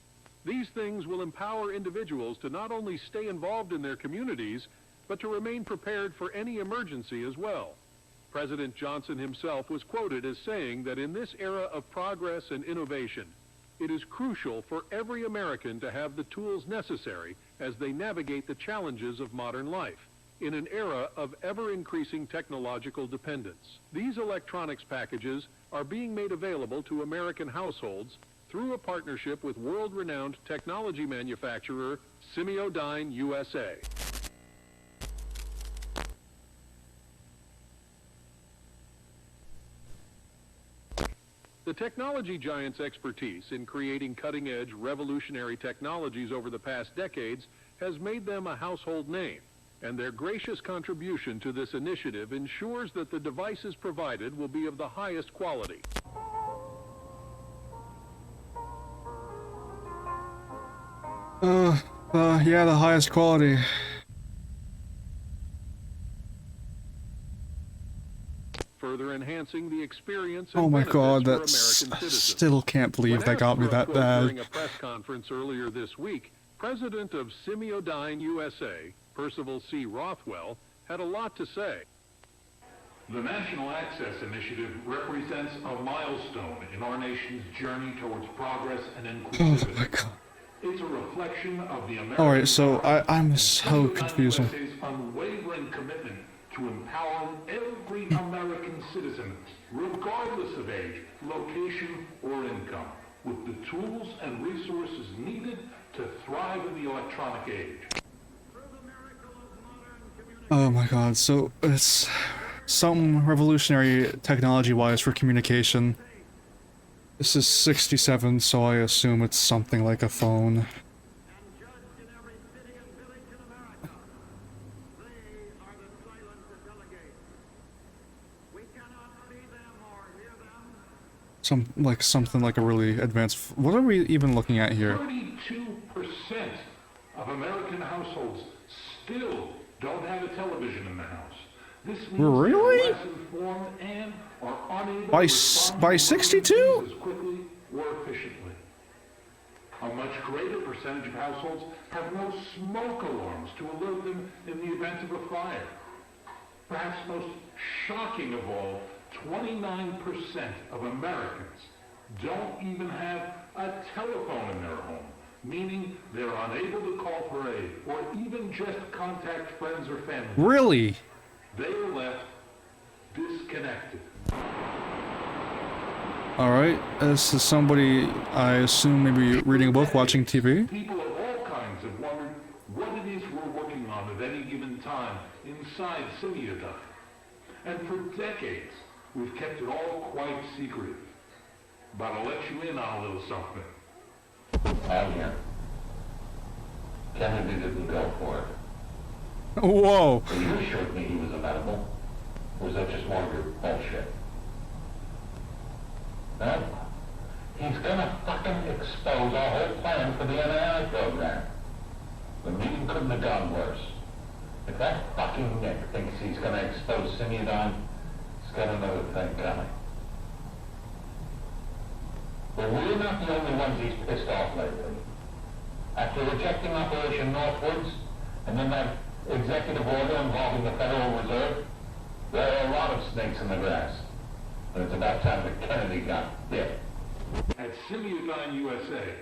These things will empower individuals to not only stay involved in their communities, but to remain prepared for any emergency as well. President Johnson himself was quoted as saying that in this era of progress and innovation, it is crucial for every American to have the tools necessary as they navigate the challenges of modern life in an era of ever-increasing technological dependence. These electronics packages are being made available to American households through a partnership with world-renowned technology manufacturer Semiodyne USA. The technology giant's expertise in creating cutting-edge, revolutionary technologies over the past decades has made them a household name, and their gracious contribution to this initiative ensures that the devices provided will be of the highest quality. Yeah, the highest quality. Further enhancing the experience Oh and my benefits god, for that's... American citizens. Still can't believe that got me that bad. During a press conference earlier this week, President of Semiodyne USA, Percival C. Rothwell, had a lot to say. The National Access Initiative represents a milestone in our nation's journey towards progress and inclusivity. Oh my god. It's a reflection of the American Alright, so I'm so confused. USA's unwavering commitment to empower every American citizen, regardless of age, location, or income, with the tools and resources needed to thrive in the electronic age. Oh my god, so it's some revolutionary technology-wise for communication. This is 67, so I assume it's something like a phone. Something like a really advanced. What are we even looking at here? 32% of American households still don't have a television in the house. This means Really? they're less informed and are unable By to 62? as quickly or efficiently. A much greater percentage of households have no smoke alarms to alert them in the event of a fire. Perhaps most shocking of all, 29% of Americans don't even have a telephone in their home, meaning they're unable to call for aid or even just contact friends or family. Really? They are left disconnected. Alright, this is somebody, I assume, maybe reading a book, watching TV? People of all kinds have wondered what it is we're working on at any given time inside Semiodyne. And for decades, we've kept it all quite secretive. But I'll let you in on a little something. Yeah. Kennedy didn't go for it. Whoa. So you assured me he was amenable. Or was that just more of your bullshit? No? He's gonna fucking expose our whole plan for the NII program. The meeting couldn't have gone worse. If that fucking Nick thinks he's gonna expose Semiodyne, he's got another thing coming. But we're not the only ones he's pissed off lately. After rejecting Operation Northwoods, and then that executive order involving the Federal Reserve, there are a lot of snakes in the grass. And it's about time that Kennedy got bit. At Semiodyne USA,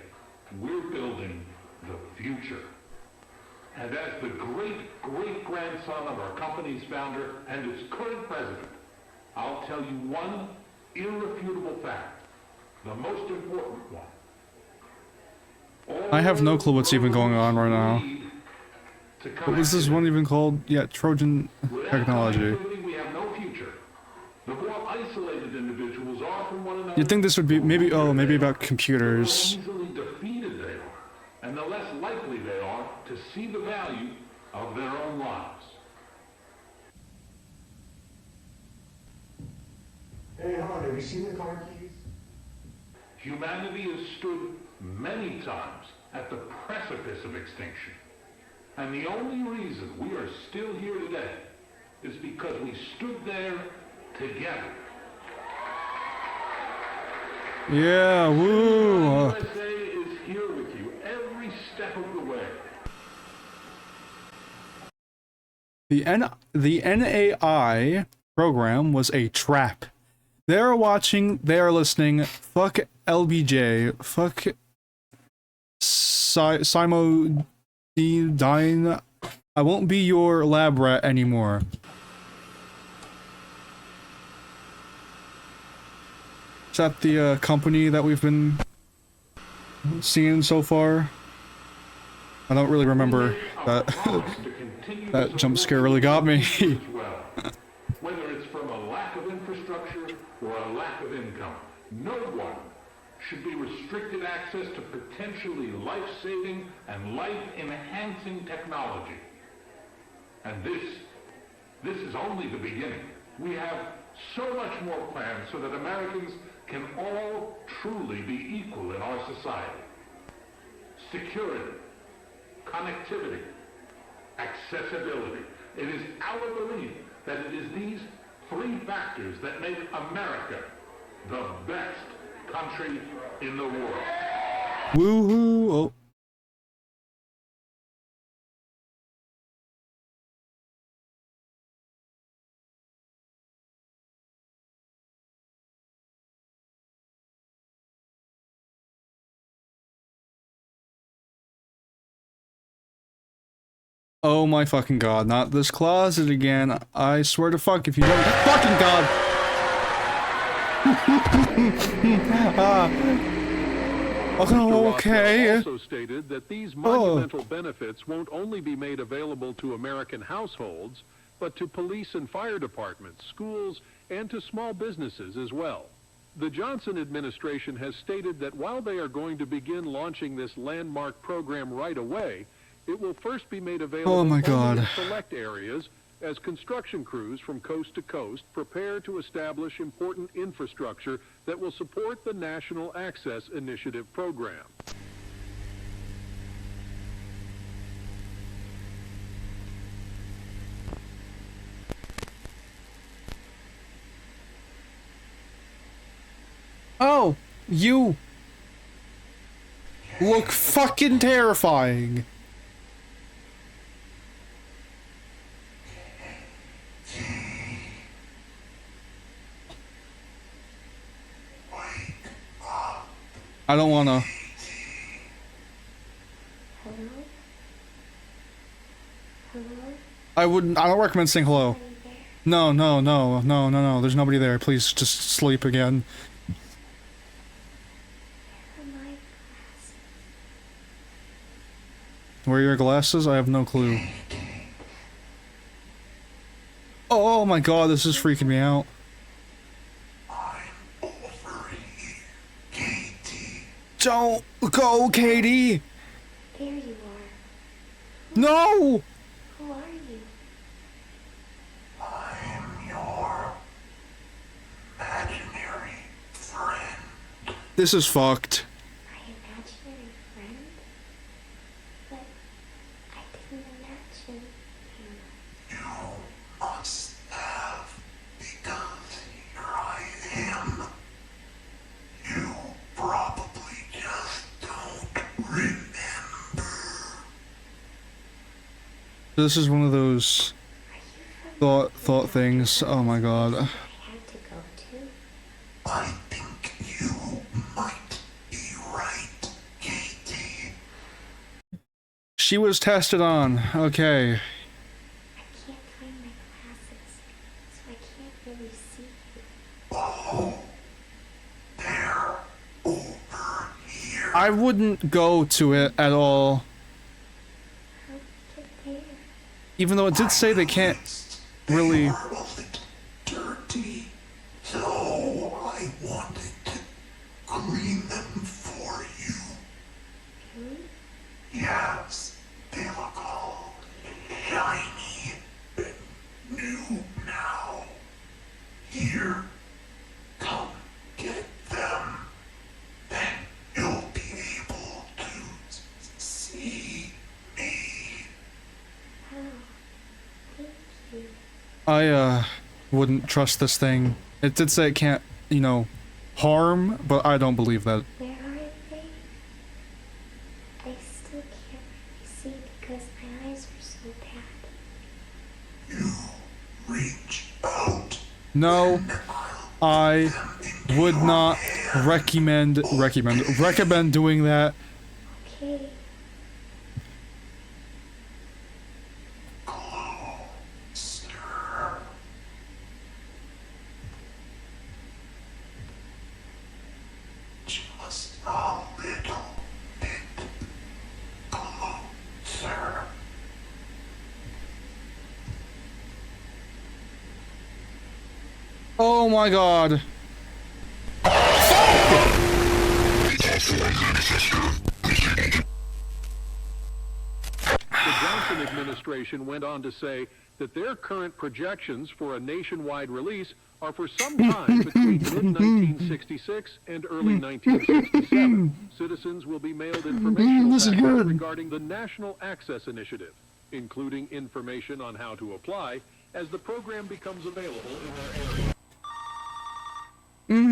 we're building the future. And as the great-great-grandson of our company's founder and its current president, I'll tell you one irrefutable fact, the most important one. I have no clue what's even going on right now. What was this one even called? Yeah, Trojan technology. We have no future. The more isolated individuals are from one another, You'd think this would be maybe about computers. the more easily defeated they are, and the less likely they are to see the value of their own lives. Hey, hon, have you seen the car keys? Humanity has stood many times at the precipice of extinction. And the only reason we are still here today is because we stood there together. Yeah, woo! USA is here with you every step of the way. The NAI program was a trap. They are watching, they are listening, fuck LBJ, fuck Simodine, I won't be your lab rat anymore. Is that the company that we've been seeing so far? I don't really remember that. That jump scare really got me. Whether it's from a lack of infrastructure or a lack of income, no one should be restricted access to potentially life-saving and life-enhancing technology. And this is only the beginning. We have so much more planned so that Americans can all truly be equal in our society. Security, connectivity, accessibility. It is our belief that it is these three factors that make America the best country in the world. Woohoo! Oh. Oh my fucking god, not this closet again. I swear to fuck if you don't fucking god! Okay. Also stated that these monumental benefits won't only be made available to American households, but to police and fire departments, schools, and to small businesses as well. The Johnson administration has stated that while they are going to begin launching this landmark program right away, it will first be made available only in select areas as construction crews from coast to coast prepare to establish important infrastructure that will support the National Access Initiative program. Oh, you look fucking terrifying. I don't wanna. I don't recommend saying hello. No, no, no, no, no, no. There's nobody there. Please just sleep again. Where are your glasses? I have no clue. Oh my god, this is freaking me out. Don't go, Katie! There you are. No! Who are you? I'm your imaginary friend. This is fucked. My imaginary friend? But I didn't imagine you. You must have, because here I am. You probably just don't remember. This is one of those thought things. Oh my god. I had to go too. I think you might be right, Katie. She was tested on. Okay. I can't find my glasses, so I can't really see you. Oh, they're over here. I wouldn't go to it at all. How did it get there? Even though it did say they can't really... Dirty, so I wanted to clean them for you. Really? Yes, they look all shiny and new now. Here, come get them. Then you'll be able to see me. Wow. Thank you. I, wouldn't trust this thing. It did say it can't, you know, harm, but I don't believe that. Where are they? I still can't really see because my eyes are so bad. You reach out. No, I would not recommend doing that. Okay. Just a little bit closer. Oh my god. The Johnson administration went on to say that their current projections for a nationwide release are for some time between mid-1966 and early 1967. Citizens will be mailed information regarding the National Access Initiative, including information on how to apply as the program becomes available in their area.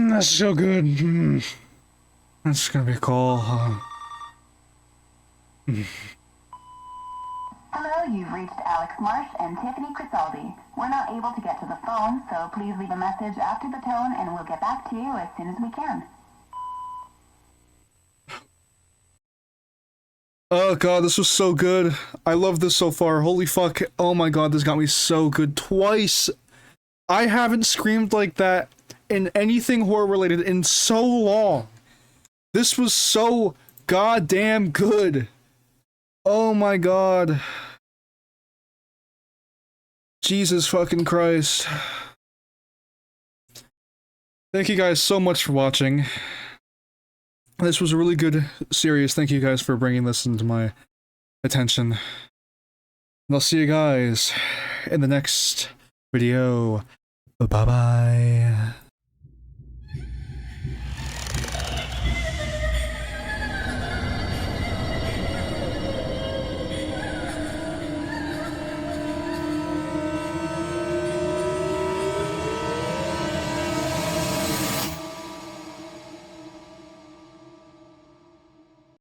That's so good. That's gonna be cool. Hello, you've reached Alex Marsh and Tiffany Crisaldi. We're not able to get to the phone, so please leave a message after the tone and we'll get back to you as soon as we can. Oh god, this was so good. I love this so far. Holy fuck. Oh my god, this got me so good twice. I haven't screamed like that in anything horror related in so long. This was so goddamn good. Oh my god. Jesus fucking Christ. Thank you guys so much for watching. This was a really good series. Thank you guys for bringing this into my attention. And I'll see you guys in the next video. Bye-bye.